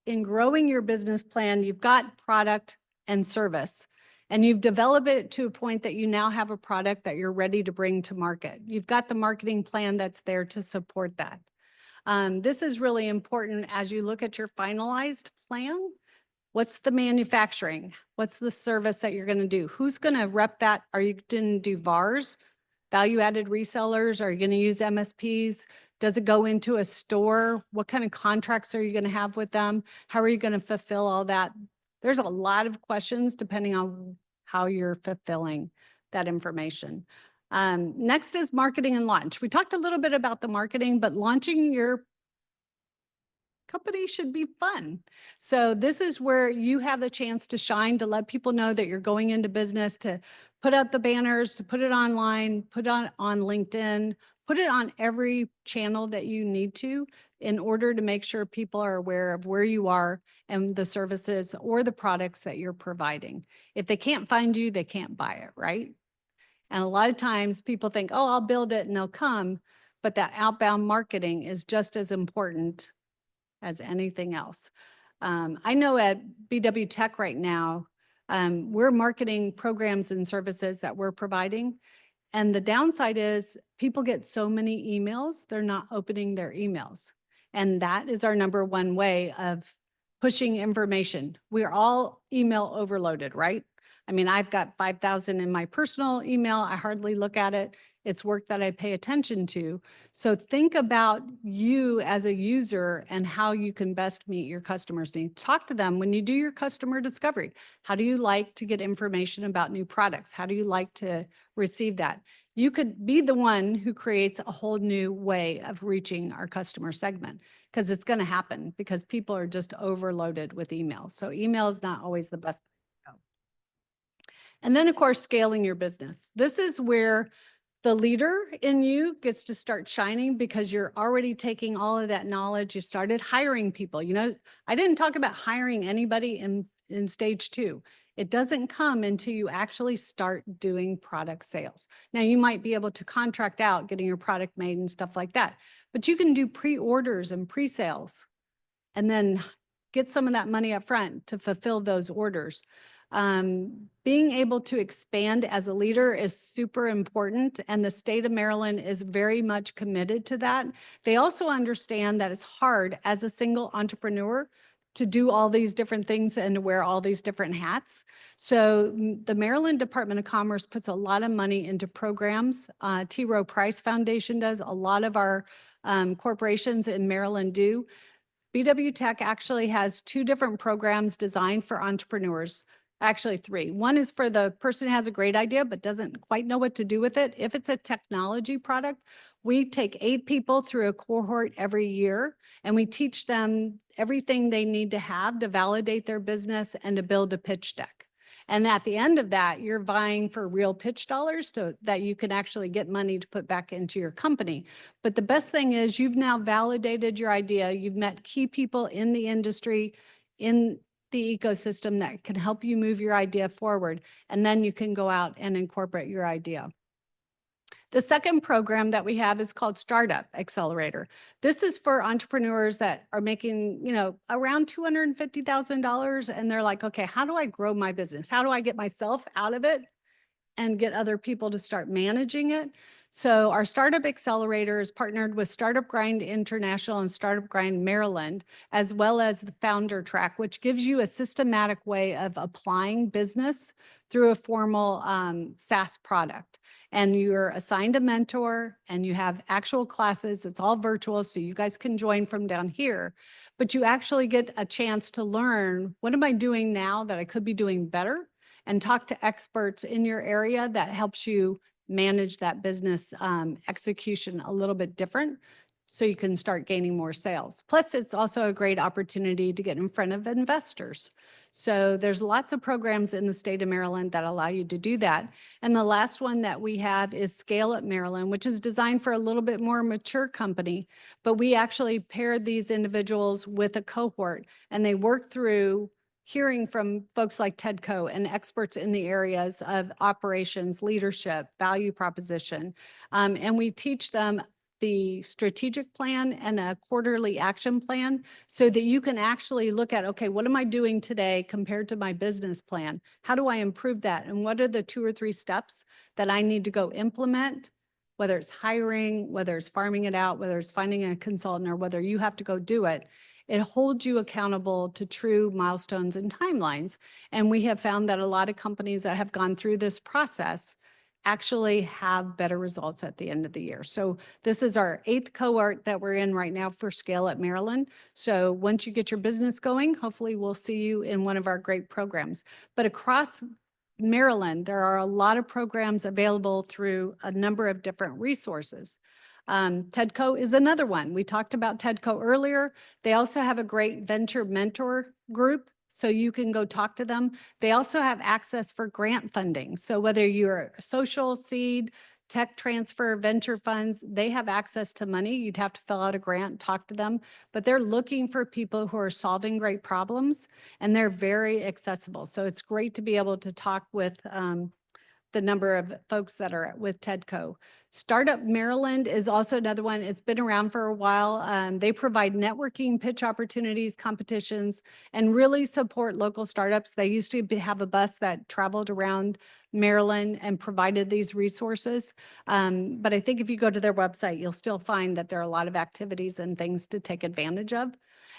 in growing your business plan, you've got product and service, and you've developed it to a point that you now have a product that you're ready to bring to market. You've got the marketing plan that's there to support that. This is really important as you look at your finalized plan. What's the manufacturing? What's the service that you're going to do? Who's going to rep that? Are you going to do VARs, value-added resellers? Are you going to use MSPs? Does it go into a store? What kind of contracts are you going to have with them? How are you going to fulfill all that? There's a lot of questions depending on how you're fulfilling that information. Next is marketing and launch. We talked a little bit about the marketing, but launching your company should be fun. So this is where you have the chance to shine, to let people know that you're going into business, to put out the banners, to put it online, put it on LinkedIn, put it on every channel that you need to in order to make sure people are aware of where you are and the services or the products that you're providing. If they can't find you, they can't buy it, right? And a lot of times people think, oh, I'll build it and they'll come. But that outbound marketing is just as important as anything else. I know at bwtech right now, we're marketing programs and services that we're providing. And the downside is people get so many emails, they're not opening their emails. And that is our number one way of pushing information. We're all email overloaded, right? I mean, I've got 5,000 in my personal email. I hardly look at it. It's work that I pay attention to. So think about you as a user and how you can best meet your customers' needs. Talk to them when you do your customer discovery. How do you like to get information about new products? How do you like to receive that? You could be the one who creates a whole new way of reaching our customer segment, because it's going to happen because people are just overloaded with emails. So email is not always the best. And then, of course, scaling your business. This is where the leader in you gets to start shining because you're already taking all of that knowledge. You started hiring people. You know, I didn't talk about hiring anybody in stage 2. It doesn't come until you actually start doing product sales. Now, you might be able to contract out getting your product made and stuff like that, but you can do pre-orders and pre-sales and then get some of that money up front to fulfill those orders. Being able to expand as a leader is super important, and the state of Maryland is very much committed to that. They also understand that it's hard as a single entrepreneur to do all these different things and to wear all these different hats. So the Maryland Department of Commerce puts a lot of money into programs. T. Rowe Price Foundation does. A lot of our corporations in Maryland do. bwtech actually has 2 different programs designed for entrepreneurs. Actually, three. One is for the person who has a great idea but doesn't quite know what to do with it. If it's a technology product, we take 8 people through a cohort every year, and we teach them everything they need to have to validate their business and to build a pitch deck. And at the end of that, you're vying for real pitch dollars so that you can actually get money to put back into your company. But the best thing is you've now validated your idea. You've met key people in the industry, in the ecosystem that can help you move your idea forward. And then you can go out and incorporate your idea. The second program that we have is called Startup Accelerator. This is for entrepreneurs that are making, around $250,000. And they're like, okay, how do I grow my business? How do I get myself out of it and get other people to start managing it? So our Startup Accelerator is partnered with Startup Grind International and Startup Grind Maryland, as well as the Founder Track, which gives you a systematic way of applying business through a formal SaaS product. And you're assigned a mentor and you have actual classes. It's all virtual, so you guys can join from down here. But you actually get a chance to learn, what am I doing now that I could be doing better? And talk to experts in your area that helps you manage that business execution a little bit different so you can start gaining more sales. Plus, it's also a great opportunity to get in front of investors. So there's lots of programs in the state of Maryland that allow you to do that. And the last one that we have is Scale Up Maryland, which is designed for a little bit more mature company. But we actually paired these individuals with a cohort, and they work through hearing from folks like TEDCO and experts in the areas of operations, leadership, value proposition. And we teach them the strategic plan and a quarterly action plan so that you can actually look at, okay, what am I doing today compared to my business plan? How do I improve that? And what are the 2 or 3 steps that I need to go implement, whether it's hiring, whether it's farming it out, whether it's finding a consultant, or whether you have to go do it. It holds you accountable to true milestones and timelines. And we have found that a lot of companies that have gone through this process actually have better results at the end of the year. So this is our 8th cohort that we're in right now for Scale Up Maryland. So once you get your business going, hopefully we'll see you in one of our great programs. But across Maryland, there are a lot of programs available through a number of different resources. TEDCO is another one. We talked about TEDCO earlier. They also have a great venture mentor group, so you can go talk to them. They also have access for grant funding. So whether you're social, seed, tech transfer, venture funds, they have access to money. You'd have to fill out a grant, talk to them, but they're looking for people who are solving great problems, and they're very accessible. So it's great to be able to talk with the number of folks that are with TEDCO. Startup Maryland is also another one. It's been around for a while. They provide networking, pitch opportunities, competitions, and really support local startups. They used to have a bus that traveled around Maryland and provided these resources. But I think if you go to their website, you'll still find that there are a lot of activities and things to take advantage of.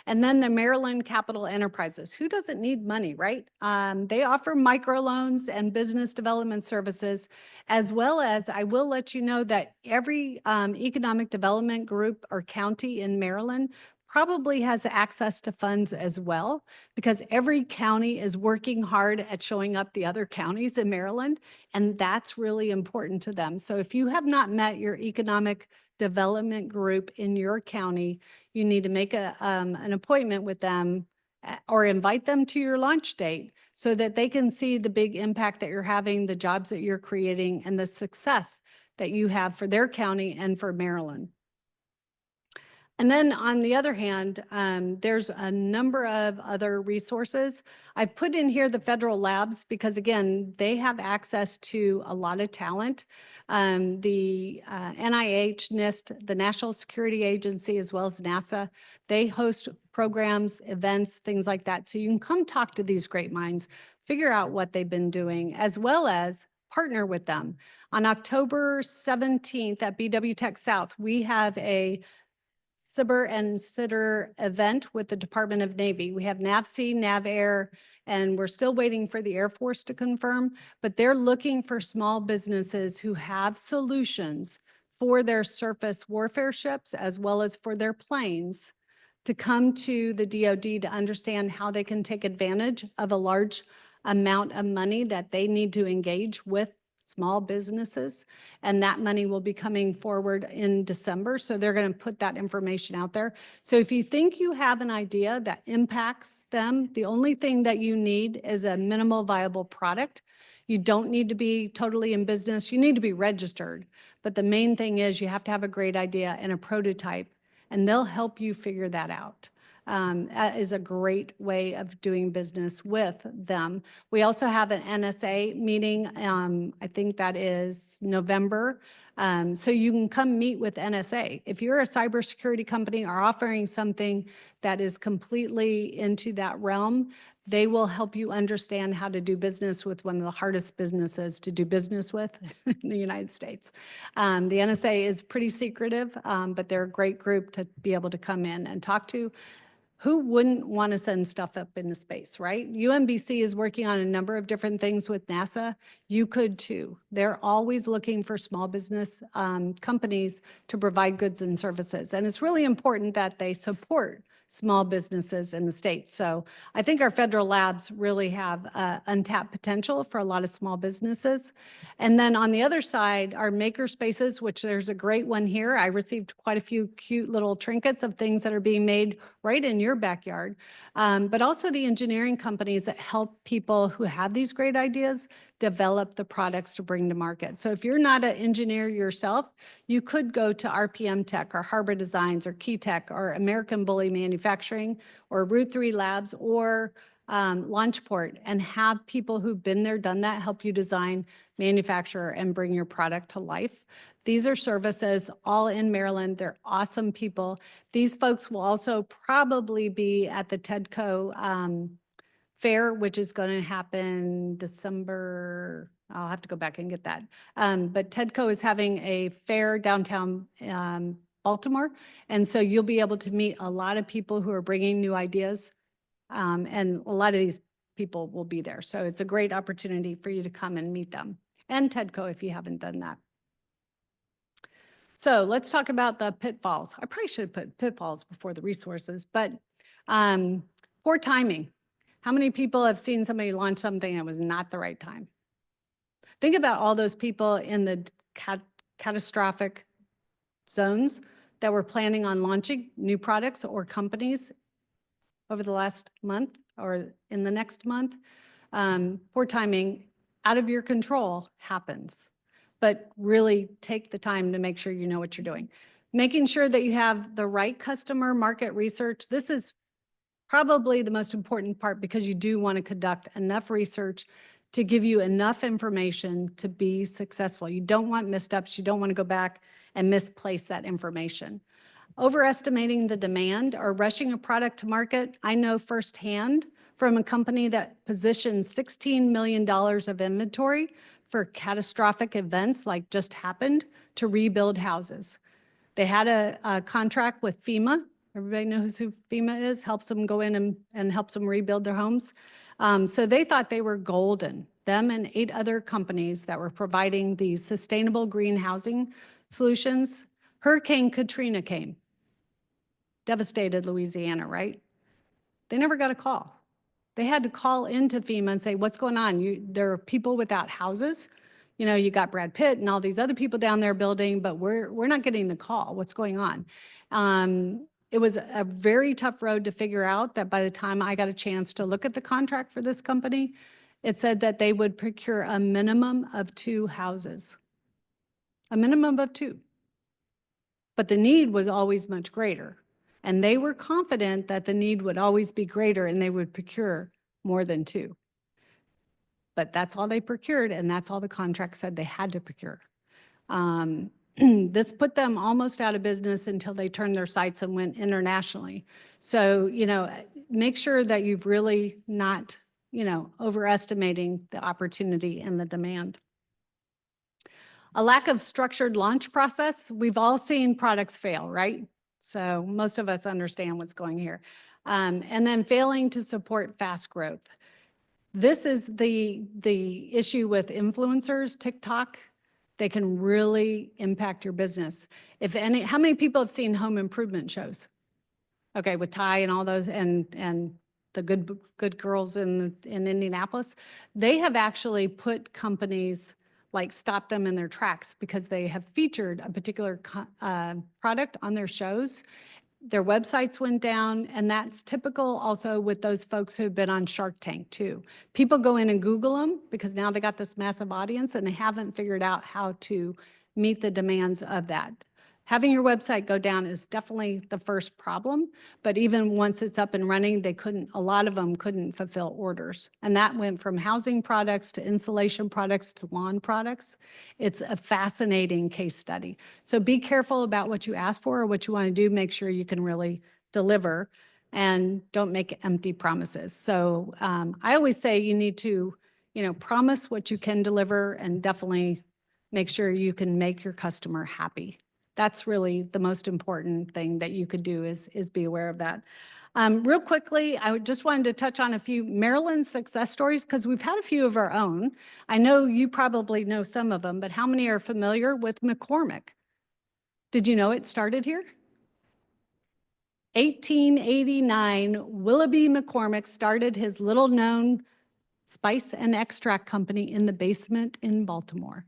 And then the Maryland Capital Enterprises. Who doesn't need money, right? They offer microloans and business development services, as well as, I will let you know that every economic development group or county in Maryland probably has access to funds as well, because every county is working hard at showing up the other counties in Maryland, and that's really important to them. So if you have not met your economic development group in your county, you need to make an appointment with them or invite them to your launch date so that they can see the big impact that you're having, the jobs that you're creating, and the success that you have for their county and for Maryland. And then on the other hand, there's a number of other resources. I put in here the federal labs because, again, they have access to a lot of talent. The NIH, NIST, the National Security Agency, as well as NASA, they host programs, events, things like that. So you can come talk to these great minds, figure out what they've been doing, as well as partner with them. On October 17th at bwtech South, we have a SBIR and SITR event with the Department of Navy. We have NAVSEA, NAVAIR, and we're still waiting for the Air Force to confirm, but they're looking for small businesses who have solutions for their surface warfare ships as well as for their planes to come to the DoD to understand how they can take advantage of a large amount of money that they need to engage with small businesses, and that money will be coming forward in December. So they're going to put that information out there. So if you think you have an idea that impacts them, the only thing that you need is a minimal viable product. You don't need to be totally in business. You need to be registered. But the main thing is you have to have a great idea and a prototype, and they'll help you figure that out. That is a great way of doing business with them. We also have an NSA meeting. I think that is November. So you can come meet with NSA. If you're a cybersecurity company or offering something that is completely into that realm, they will help you understand how to do business with one of the hardest businesses to do business with in the United States. The NSA is pretty secretive, but they're a great group to be able to come in and talk to. Who wouldn't want to send stuff up into space, right? UMBC is working on a number of different things with NASA. You could too. They're always looking for small business companies to provide goods and services. And it's really important that they support small businesses in the States. So I think our federal labs really have untapped potential for a lot of small businesses. And then on the other side, our maker spaces, which there's a great one here. I received quite a few cute little trinkets of things that are being made right in your backyard, but also the engineering companies that help people who have these great ideas develop the products to bring to market. So if you're not an engineer yourself, you could go to RPM Tech or Harbor Designs or Key Tech or American Bully Manufacturing or Route 3 Labs or Launchport and have people who've been there, done that, help you design, manufacture, and bring your product to life. These are services all in Maryland. They're awesome people. These folks will also probably be at the TEDCO fair, which is going to happen December. I'll have to go back and get that. But TEDCO is having a fair downtown Baltimore. And so you'll be able to meet a lot of people who are bringing new ideas. And a lot of these people will be there. So it's a great opportunity for you to come and meet them. And TEDCO if you haven't done that. So let's talk about the pitfalls. I probably should have put pitfalls before the resources, but poor timing. How many people have seen somebody launch something and it was not the right time? Think about all those people in the catastrophic zones that were planning on launching new products or companies over the last month or in the next month. Poor timing, out of your control, happens. But really take the time to make sure you know what you're doing. Making sure that you have the right customer market research. This is probably the most important part because you do want to conduct enough research to give you enough information to be successful. You don't want missteps. You don't want to go back and misplace that information. Overestimating the demand or rushing a product to market, I know firsthand from a company that positions $16 million of inventory for catastrophic events like just happened to rebuild houses. They had a contract with FEMA. Everybody knows who FEMA is, helps them go in and helps them rebuild their homes. So they thought they were golden, them and 8 other companies that were providing these sustainable green housing solutions. Hurricane Katrina came, devastated Louisiana, right? They never got a call. They had to call into FEMA and say, what's going on? There are people without houses. You know, you got Brad Pitt and all these other people down there building, but we're not getting the call. What's going on? It was a very tough road to figure out that by the time I got a chance to look at the contract for this company, it said that they would procure a minimum of 2 houses. A minimum of 2. But the need was always much greater. And they were confident that the need would always be greater and they would procure more than 2. But that's all they procured, and that's all the contract said they had to procure. This put them almost out of business until they turned their sights and went internationally. So, you know, make sure that you've really not, you know, overestimating the opportunity and the demand. A lack of structured launch process. We've all seen products fail, right? So most of us understand what's going here. And then failing to support fast growth. This is the issue with influencers, TikTok. They can really impact your business. How many people have seen home improvement shows? Okay, with Ty and all those and the good girls in Indianapolis, they have actually put companies like stop them in their tracks because they have featured a particular product on their shows. Their websites went down, and that's typical also with those folks who've been on Shark Tank too. People go in and Google them because now they got this massive audience and they haven't figured out how to meet the demands of that. Having your website go down is definitely the first problem, but even once it's up and running, a lot of them couldn't fulfill orders. And that went from housing products to insulation products to lawn products. It's a fascinating case study. So be careful about what you ask for or what you want to do. Make sure you can really deliver and don't make empty promises. So I always say you need to, promise what you can deliver and definitely make sure you can make your customer happy. That's really the most important thing that you could do is be aware of that. Real quickly, I just wanted to touch on a few Maryland success stories because we've had a few of our own. I know you probably know some of them, but how many are familiar with McCormick? Did you know it started here? 1889, Willoughby McCormick started his little-known spice and extract company in the basement in Baltimore.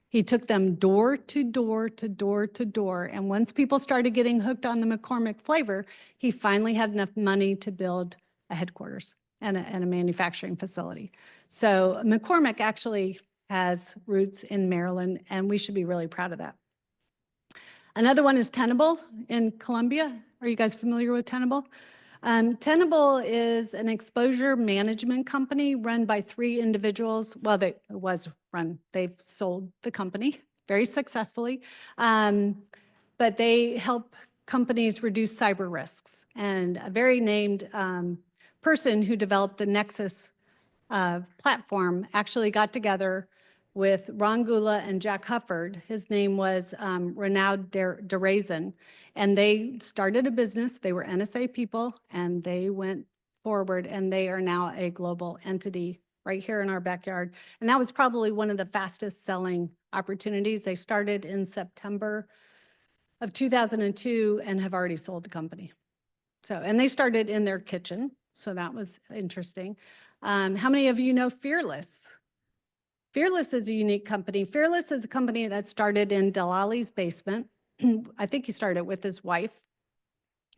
He took them door to door to door to door. And once people started getting hooked on the McCormick flavor, he finally had enough money to build a headquarters and a manufacturing facility. So McCormick actually has roots in Maryland, and we should be really proud of that. Another one is Tenable in Columbia. Are you guys familiar with Tenable? Tenable is an exposure management company run by 3 individuals. Well, they've sold the company very successfully, but they help companies reduce cyber risks. And a very named person who developed the Nexus platform actually got together with Ron Gula and Jack Hufford. His name was Renaud DeRazin, and they started a business. They were NSA people, and they went forward, and they are now a global entity right here in our backyard. And that was probably one of the fastest selling opportunities. They started in September of 2002 and have already sold the company. So, and they started in their kitchen, so that was interesting. How many of you know Fearless? Fearless is a unique company. Fearless is a company that started in Delali's basement. I think he started with his wife.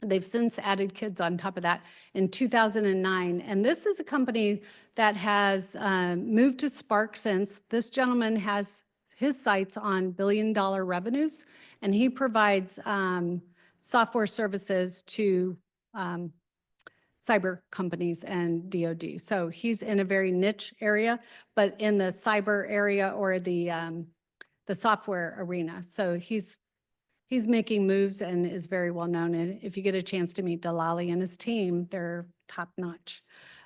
They've since added kids on top of that in 2009. And this is a company that has moved to Spark since. This gentleman has his sights on billion-dollar revenues, and he provides software services to cyber companies and DoD. So he's in a very niche area, but in the cyber area or the software arena. So he's making moves and is very well known. And if you get a chance to meet Delali and his team, they're top notch.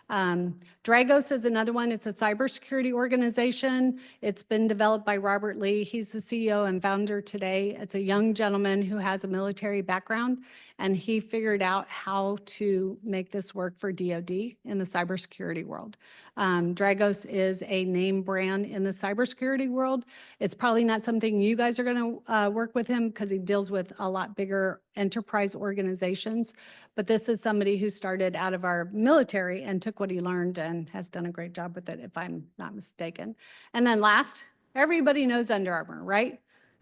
Dragos is another one. It's a cybersecurity organization. It's been developed by Robert Lee. He's the CEO and founder today. It's a young gentleman who has a military background, and he figured out how to make this work for DoD in the cybersecurity world. Dragos is a name brand in the cybersecurity world. It's probably not something you guys are going to work with him because he deals with a lot bigger enterprise organizations. But this is somebody who started out of our military and took what he learned and has done a great job with it, if I'm not mistaken. And then last, everybody knows Under Armour, right?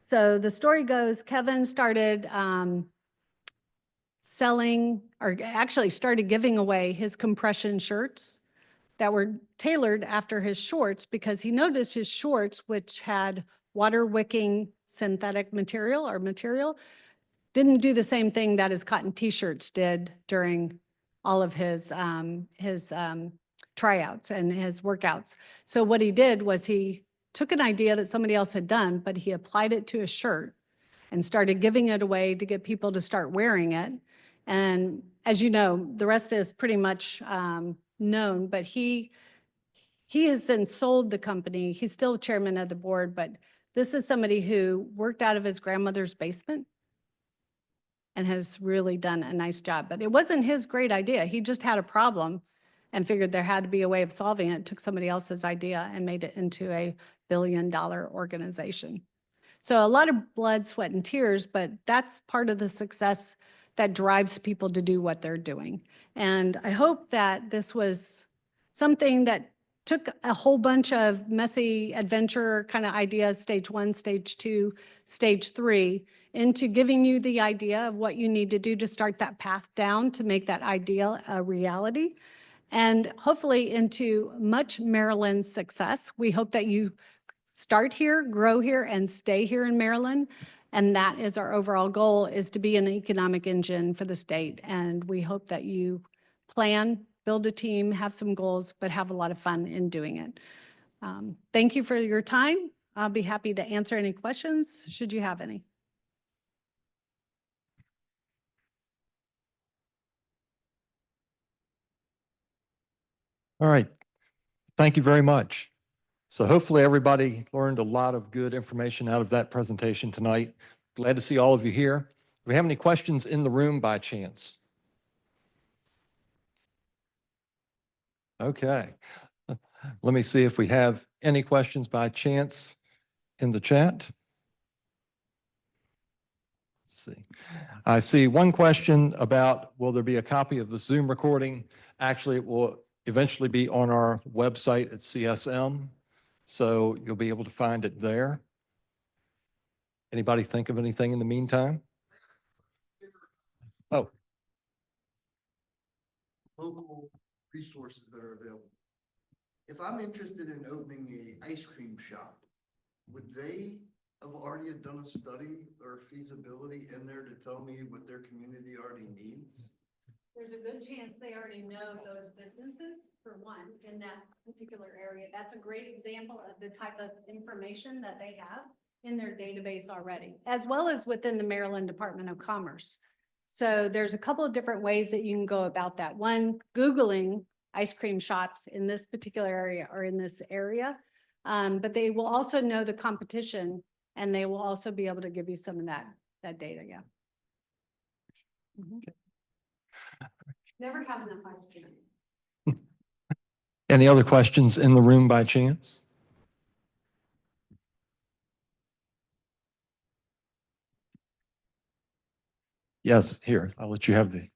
So the story goes, Kevin started selling, or actually started giving away his compression shirts that were tailored after his shorts because he noticed his shorts, which had water wicking synthetic material, didn't do the same thing that his cotton t-shirts did during all of his tryouts and his workouts. So what he did was he took an idea that somebody else had done, but he applied it to a shirt and started giving it away to get people to start wearing it. And as you know, the rest is pretty much known, but he has since sold the company. He's still chairman of the board, but this is somebody who worked out of his grandmother's basement and has really done a nice job. But it wasn't his great idea. He just had a problem and figured there had to be a way of solving it. Took somebody else's idea and made it into a billion-dollar organization. So a lot of blood, sweat, and tears, but that's part of the success that drives people to do what they're doing. And I hope that this was something that took a whole bunch of messy adventure kind of ideas, stage 1, stage 2, stage 3, into giving you the idea of what you need to do to start that path down to make that ideal a reality, and hopefully into much Maryland success. We hope that you start here, grow here, and stay here in Maryland. And that is our overall goal, is to be an economic engine for the state. And we hope that you plan, build a team, have some goals, but have a lot of fun in doing it. Thank you for your time. I'll be happy to answer any questions, should you have any. All right. Thank you very much. So hopefully everybody learned a lot of good information out of that presentation tonight. Glad to see all of you here. Do we have any questions in the room by chance? Okay. Let me see if we have any questions by chance in the chat. Let's see. I see one question about, will there be a copy of the Zoom recording? Actually, it will eventually be on our website at CSM, so you'll be able to find it there. Anybody think of anything in the meantime? Oh, Local resources that are available. If I'm interested in opening a ice cream shop, would they have already done a study or feasibility in there to tell me what their community already needs? There's a good chance they already know those businesses, for one, in that particular area. That's a great example of the type of information that they have in their database already, as well as within the Maryland Department of Commerce. So there's a couple of different ways that you can go about that. One, Googling ice cream shops in this particular area or in this area. But they will also know the competition, and they will also be able to give you some of that data, yeah. Mhm. Never have enough ice cream. any other questions in the room by chance? Yes, here, I'll let you have the.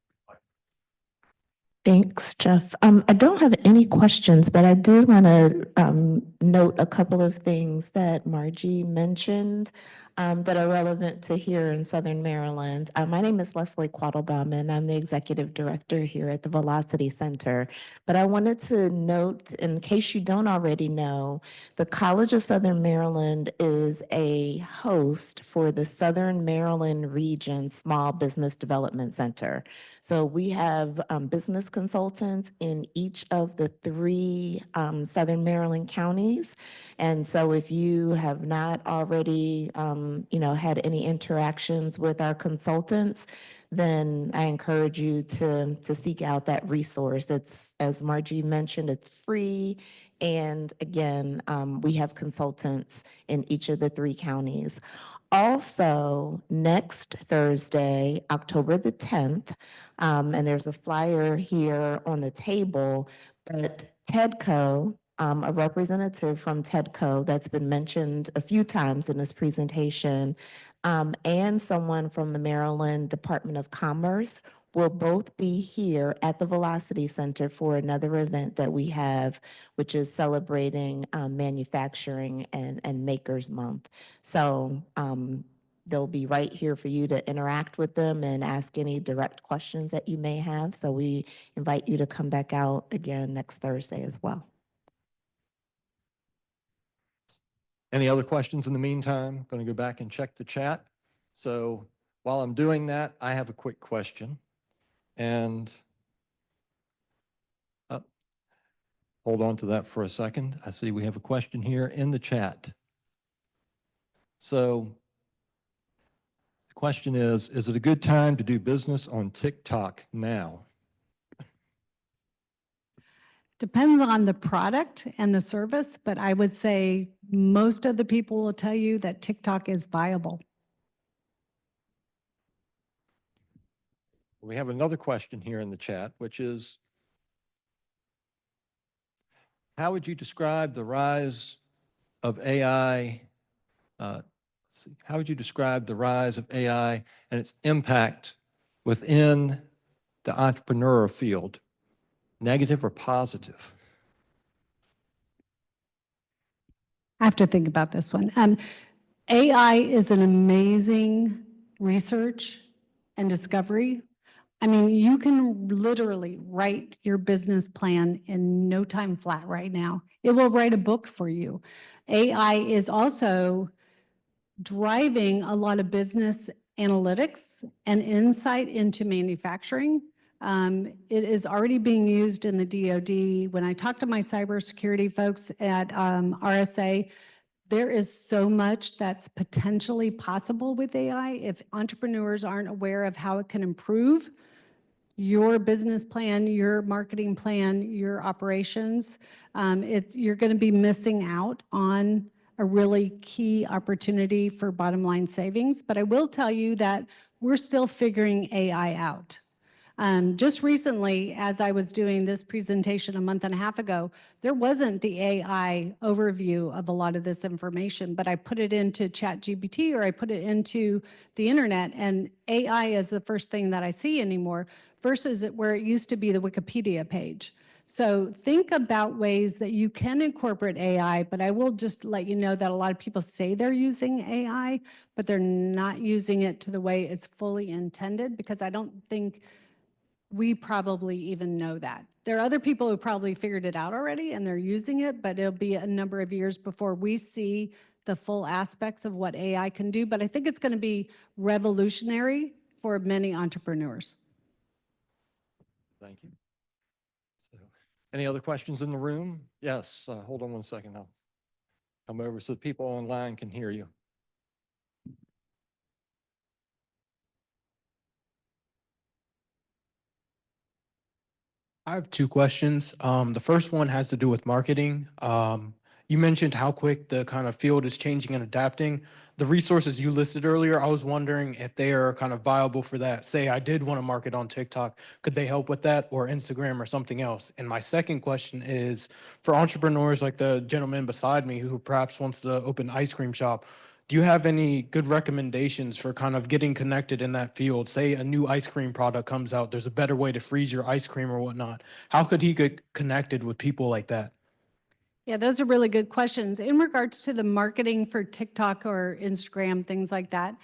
Thanks, Jeff. I don't have any questions, but I do want to note a couple of things that Margie mentioned that are relevant to here in Southern Maryland. My name is Leslie Quattlebaum, and I'm the executive director here at the Velocity Center. But I wanted to note, in case you don't already know, the College of Southern Maryland is a host for the Southern Maryland Region Small Business Development Center. So we have business consultants in each of the 3 Southern Maryland counties. And so if you have not already, had any interactions with our consultants, then I encourage you to seek out that resource. It's, as Margie mentioned, it's free. And again, we have consultants in each of the 3 counties. Also, next Thursday, October the 10th, and there's a flyer here on the table, but TEDCO, a representative from TEDCO that's been mentioned a few times in this presentation, and someone from the Maryland Department of Commerce will both be here at the Velocity Center for another event that we have, which is celebrating manufacturing and Makers Month. So they'll be right here for you to interact with them and ask any direct questions that you may have. So we invite you to come back out again next Thursday as well. Any other questions in the meantime? Going to go back and check the chat. So while I'm doing that, I have a quick question. And hold on to that for a second. I see we have a question here in the chat. So the question is it a good time to do business on TikTok now? Depends on the product and the service, but I would say most of the people will tell you that TikTok is viable. We have another question here in the chat, which is, how would you describe the rise of AI? How would you describe the rise of AI and its impact within the entrepreneur field, negative or positive? I have to think about this one. AI is an amazing research and discovery. I mean, you can literally write your business plan in no time flat right now. It will write a book for you. AI is also driving a lot of business analytics and insight into manufacturing. It is already being used in the DoD. When I talk to my cybersecurity folks at RSA, there is so much that's potentially possible with AI if entrepreneurs aren't aware of how it can improve your business plan, your marketing plan, your operations. You're going to be missing out on a really key opportunity for bottom line savings. But I will tell you that we're still figuring AI out. Just recently, as I was doing this presentation a month and a half ago, there wasn't the AI overview of a lot of this information, but I put it into ChatGPT or I put it into the internet, and AI is the first thing that I see anymore versus where it used to be the Wikipedia page. So think about ways that you can incorporate AI, but I will just let you know that a lot of people say they're using AI, but they're not using it to the way it's fully intended, because I don't think we probably even know that. There are other people who probably figured it out already and they're using it, but it'll be a number of years before we see the full aspects of what AI can do. But I think it's going to be revolutionary for many entrepreneurs. Thank you. So, any other questions in the room? Yes, hold on one second. I'll come over so the people online can hear you. I have two questions. The first one has to do with marketing. You mentioned how quick the kind of field is changing and adapting. The resources you listed earlier, I was wondering if they are kind of viable for that. Say I did want to market on TikTok, could they help with that, or Instagram or something else? And my second question is for entrepreneurs like the gentleman beside me who perhaps wants to open an ice cream shop. Do you have any good recommendations for kind of getting connected in that field? Say a new ice cream product comes out, there's a better way to freeze your ice cream or whatnot. How could he get connected with people like that? Yeah, those are really good questions. In regards to the marketing for TikTok or Instagram, things like that,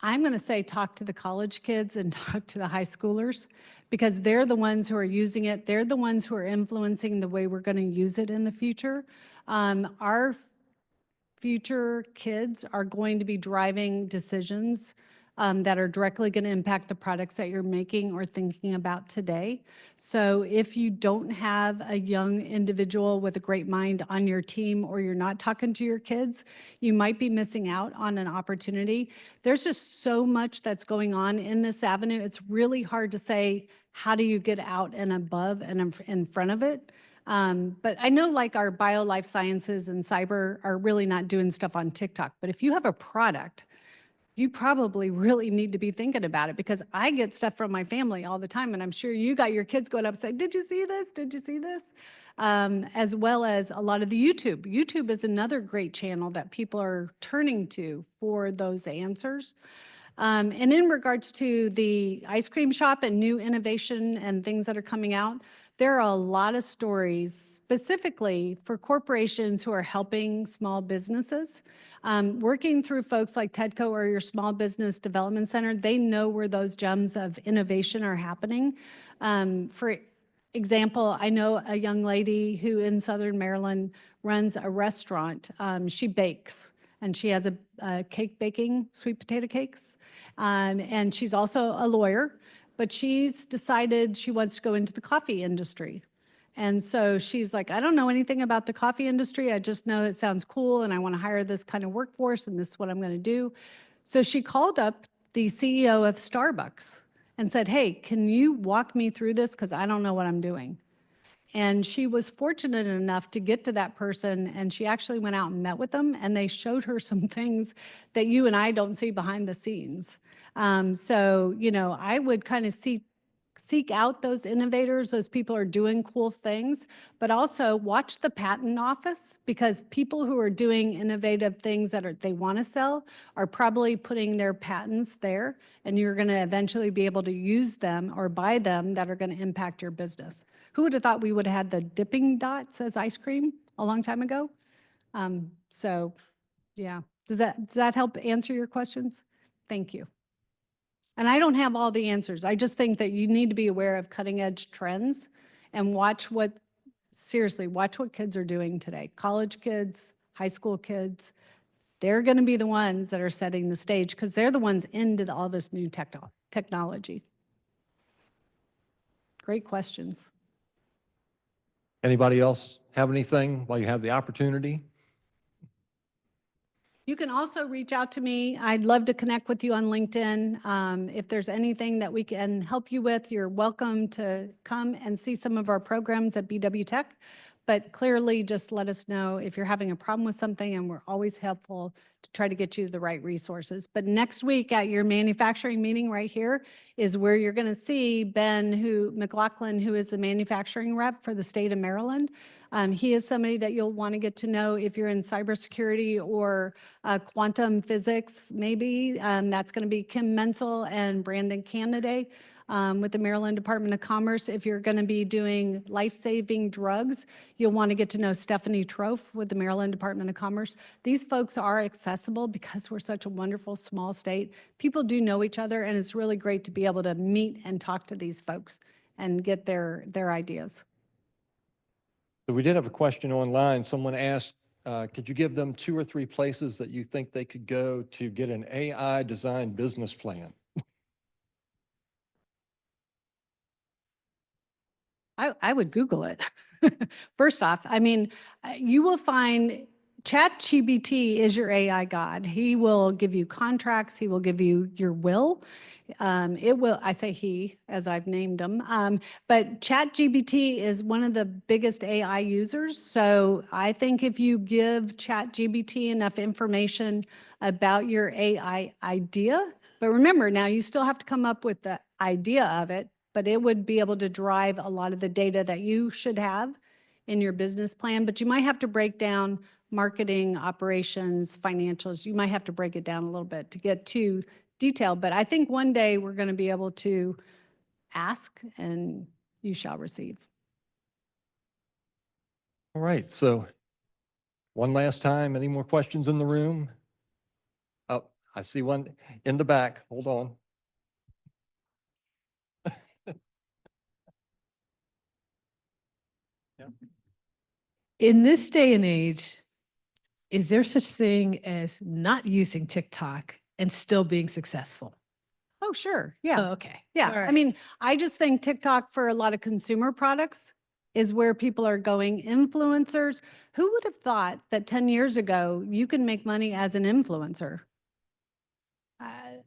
I'm going to say talk to the college kids and talk to the high schoolers, because they're the ones who are using it. They're the ones who are influencing the way we're going to use it in the future. Our future kids are going to be driving decisions that are directly going to impact the products that you're making or thinking about today. So if you don't have a young individual with a great mind on your team, or you're not talking to your kids, you might be missing out on an opportunity. There's just so much that's going on in this avenue. It's really hard to say, how do you get out and above and in front of it? But I know like our bio life sciences and cyber are really not doing stuff on TikTok. But if you have a product, you probably really need to be thinking about it, because I get stuff from my family all the time. And I'm sure you got your kids going up saying, did you see this? Did you see this? As well as a lot of the YouTube. YouTube is another great channel that people are turning to for those answers. And in regards to the ice cream shop and new innovation and things that are coming out, there are a lot of stories specifically for corporations who are helping small businesses. Working through folks like TEDCO or your Small Business Development Center, they know where those gems of innovation are happening. For example, I know a young lady who in Southern Maryland runs a restaurant. She bakes, and she has a cake baking, sweet potato cakes. And she's also a lawyer, but she's decided she wants to go into the coffee industry. And so she's like, I don't know anything about the coffee industry. I just know it sounds cool and I want to hire this kind of workforce and this is what I'm going to do. So she called up the CEO of Starbucks and said, hey, can you walk me through this? Because I don't know what I'm doing. And she was fortunate enough to get to that person, and she actually went out and met with them, and they showed her some things that you and I don't see behind the scenes. So, you know, I would kind of seek out those innovators. Those people are doing cool things, but also watch the patent office, because people who are doing innovative things that they want to sell are probably putting their patents there, and you're going to eventually be able to use them or buy them that are going to impact your business. Who would have thought we would have had the dipping dots as ice cream a long time ago? So yeah, does that help answer your questions? Thank you. And I don't have all the answers. I just think that you need to be aware of cutting edge trends and seriously, watch what kids are doing today. College kids, high school kids, they're going to be the ones that are setting the stage, because they're the ones into all this new technology. Great questions. Anybody else have anything while you have the opportunity? You can also reach out to me. I'd love to connect with you on LinkedIn. If there's anything that we can help you with, you're welcome to come and see some of our programs at bwtech. But clearly, just let us know if you're having a problem with something, and we're always helpful to try to get you the right resources. But next week at your manufacturing meeting right here is where you're going to see Ben McLaughlin, who is the manufacturing rep for the state of Maryland. He is somebody that you'll want to get to know if you're in cybersecurity or quantum physics, maybe. That's going to be Kim Menzel and Brandon Canaday with the Maryland Department of Commerce. If you're going to be doing life-saving drugs, you'll want to get to know Stephanie Trofe with the Maryland Department of Commerce. These folks are accessible because we're such a wonderful small state. People do know each other, and it's really great to be able to meet and talk to these folks and get their ideas. So we did have a question online. Someone asked, could you give them 2 or 3 places that you think they could go to get an AI designed business plan? I would Google it. First off, I mean, you will find ChatGPT is your AI god. He will give you contracts. He will give you your will. I say he, as I've named him, but ChatGPT is one of the biggest AI users. So I think if you give ChatGPT enough information about your AI idea, but remember now you still have to come up with the idea of it, but it would be able to drive a lot of the data that you should have in your business plan. But you might have to break down marketing, operations, financials. You might have to break it down a little bit to get to detail. But I think one day we're going to be able to ask and you shall receive. All right, so one last time, any more questions in the room? Oh, I see one in the back. Hold on. In this day and age, is there such thing as not using TikTok and still being successful? Oh, sure. Yeah. Oh, okay. Yeah. All I right. mean, I just think TikTok for a lot of consumer products is where people are going. Influencers, who would have thought that 10 years ago you can make money as an influencer?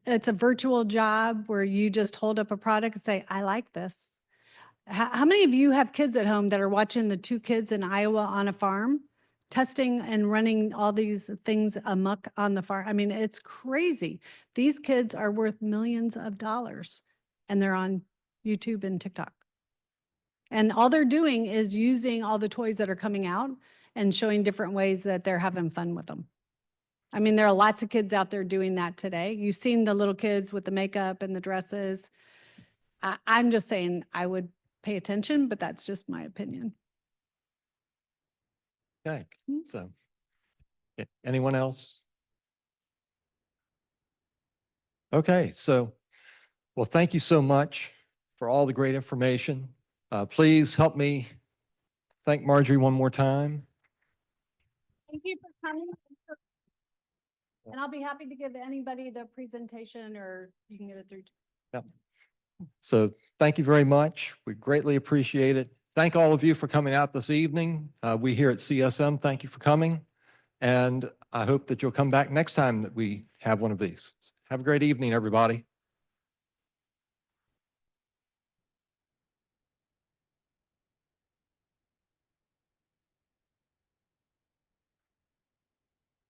It's a virtual job where you just hold up a product and say, I like this. How many of you have kids at home that are watching the 2 kids in Iowa on a farm, testing and running all these things amok on the farm? I mean, it's crazy. These kids are worth millions of dollars, and they're on YouTube and TikTok. And all they're doing is using all the toys that are coming out and showing different ways that they're having fun with them. I mean, there are lots of kids out there doing that today. You've seen the little kids with the makeup and the dresses. I'm just saying I would pay attention, but that's just my opinion. Okay, so anyone else? Okay, so, well, thank you so much for all the great information. Please help me thank Marjorie one more time. Thank you for coming. And I'll be happy to give anybody the presentation, or you can get it through. Yep. So thank you very much. We greatly appreciate it. Thank all of you for coming out this evening. We here at CSM, thank you for coming. And I hope that you'll come back next time that we have one of these. Have a great evening, everybody.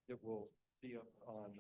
It will be up on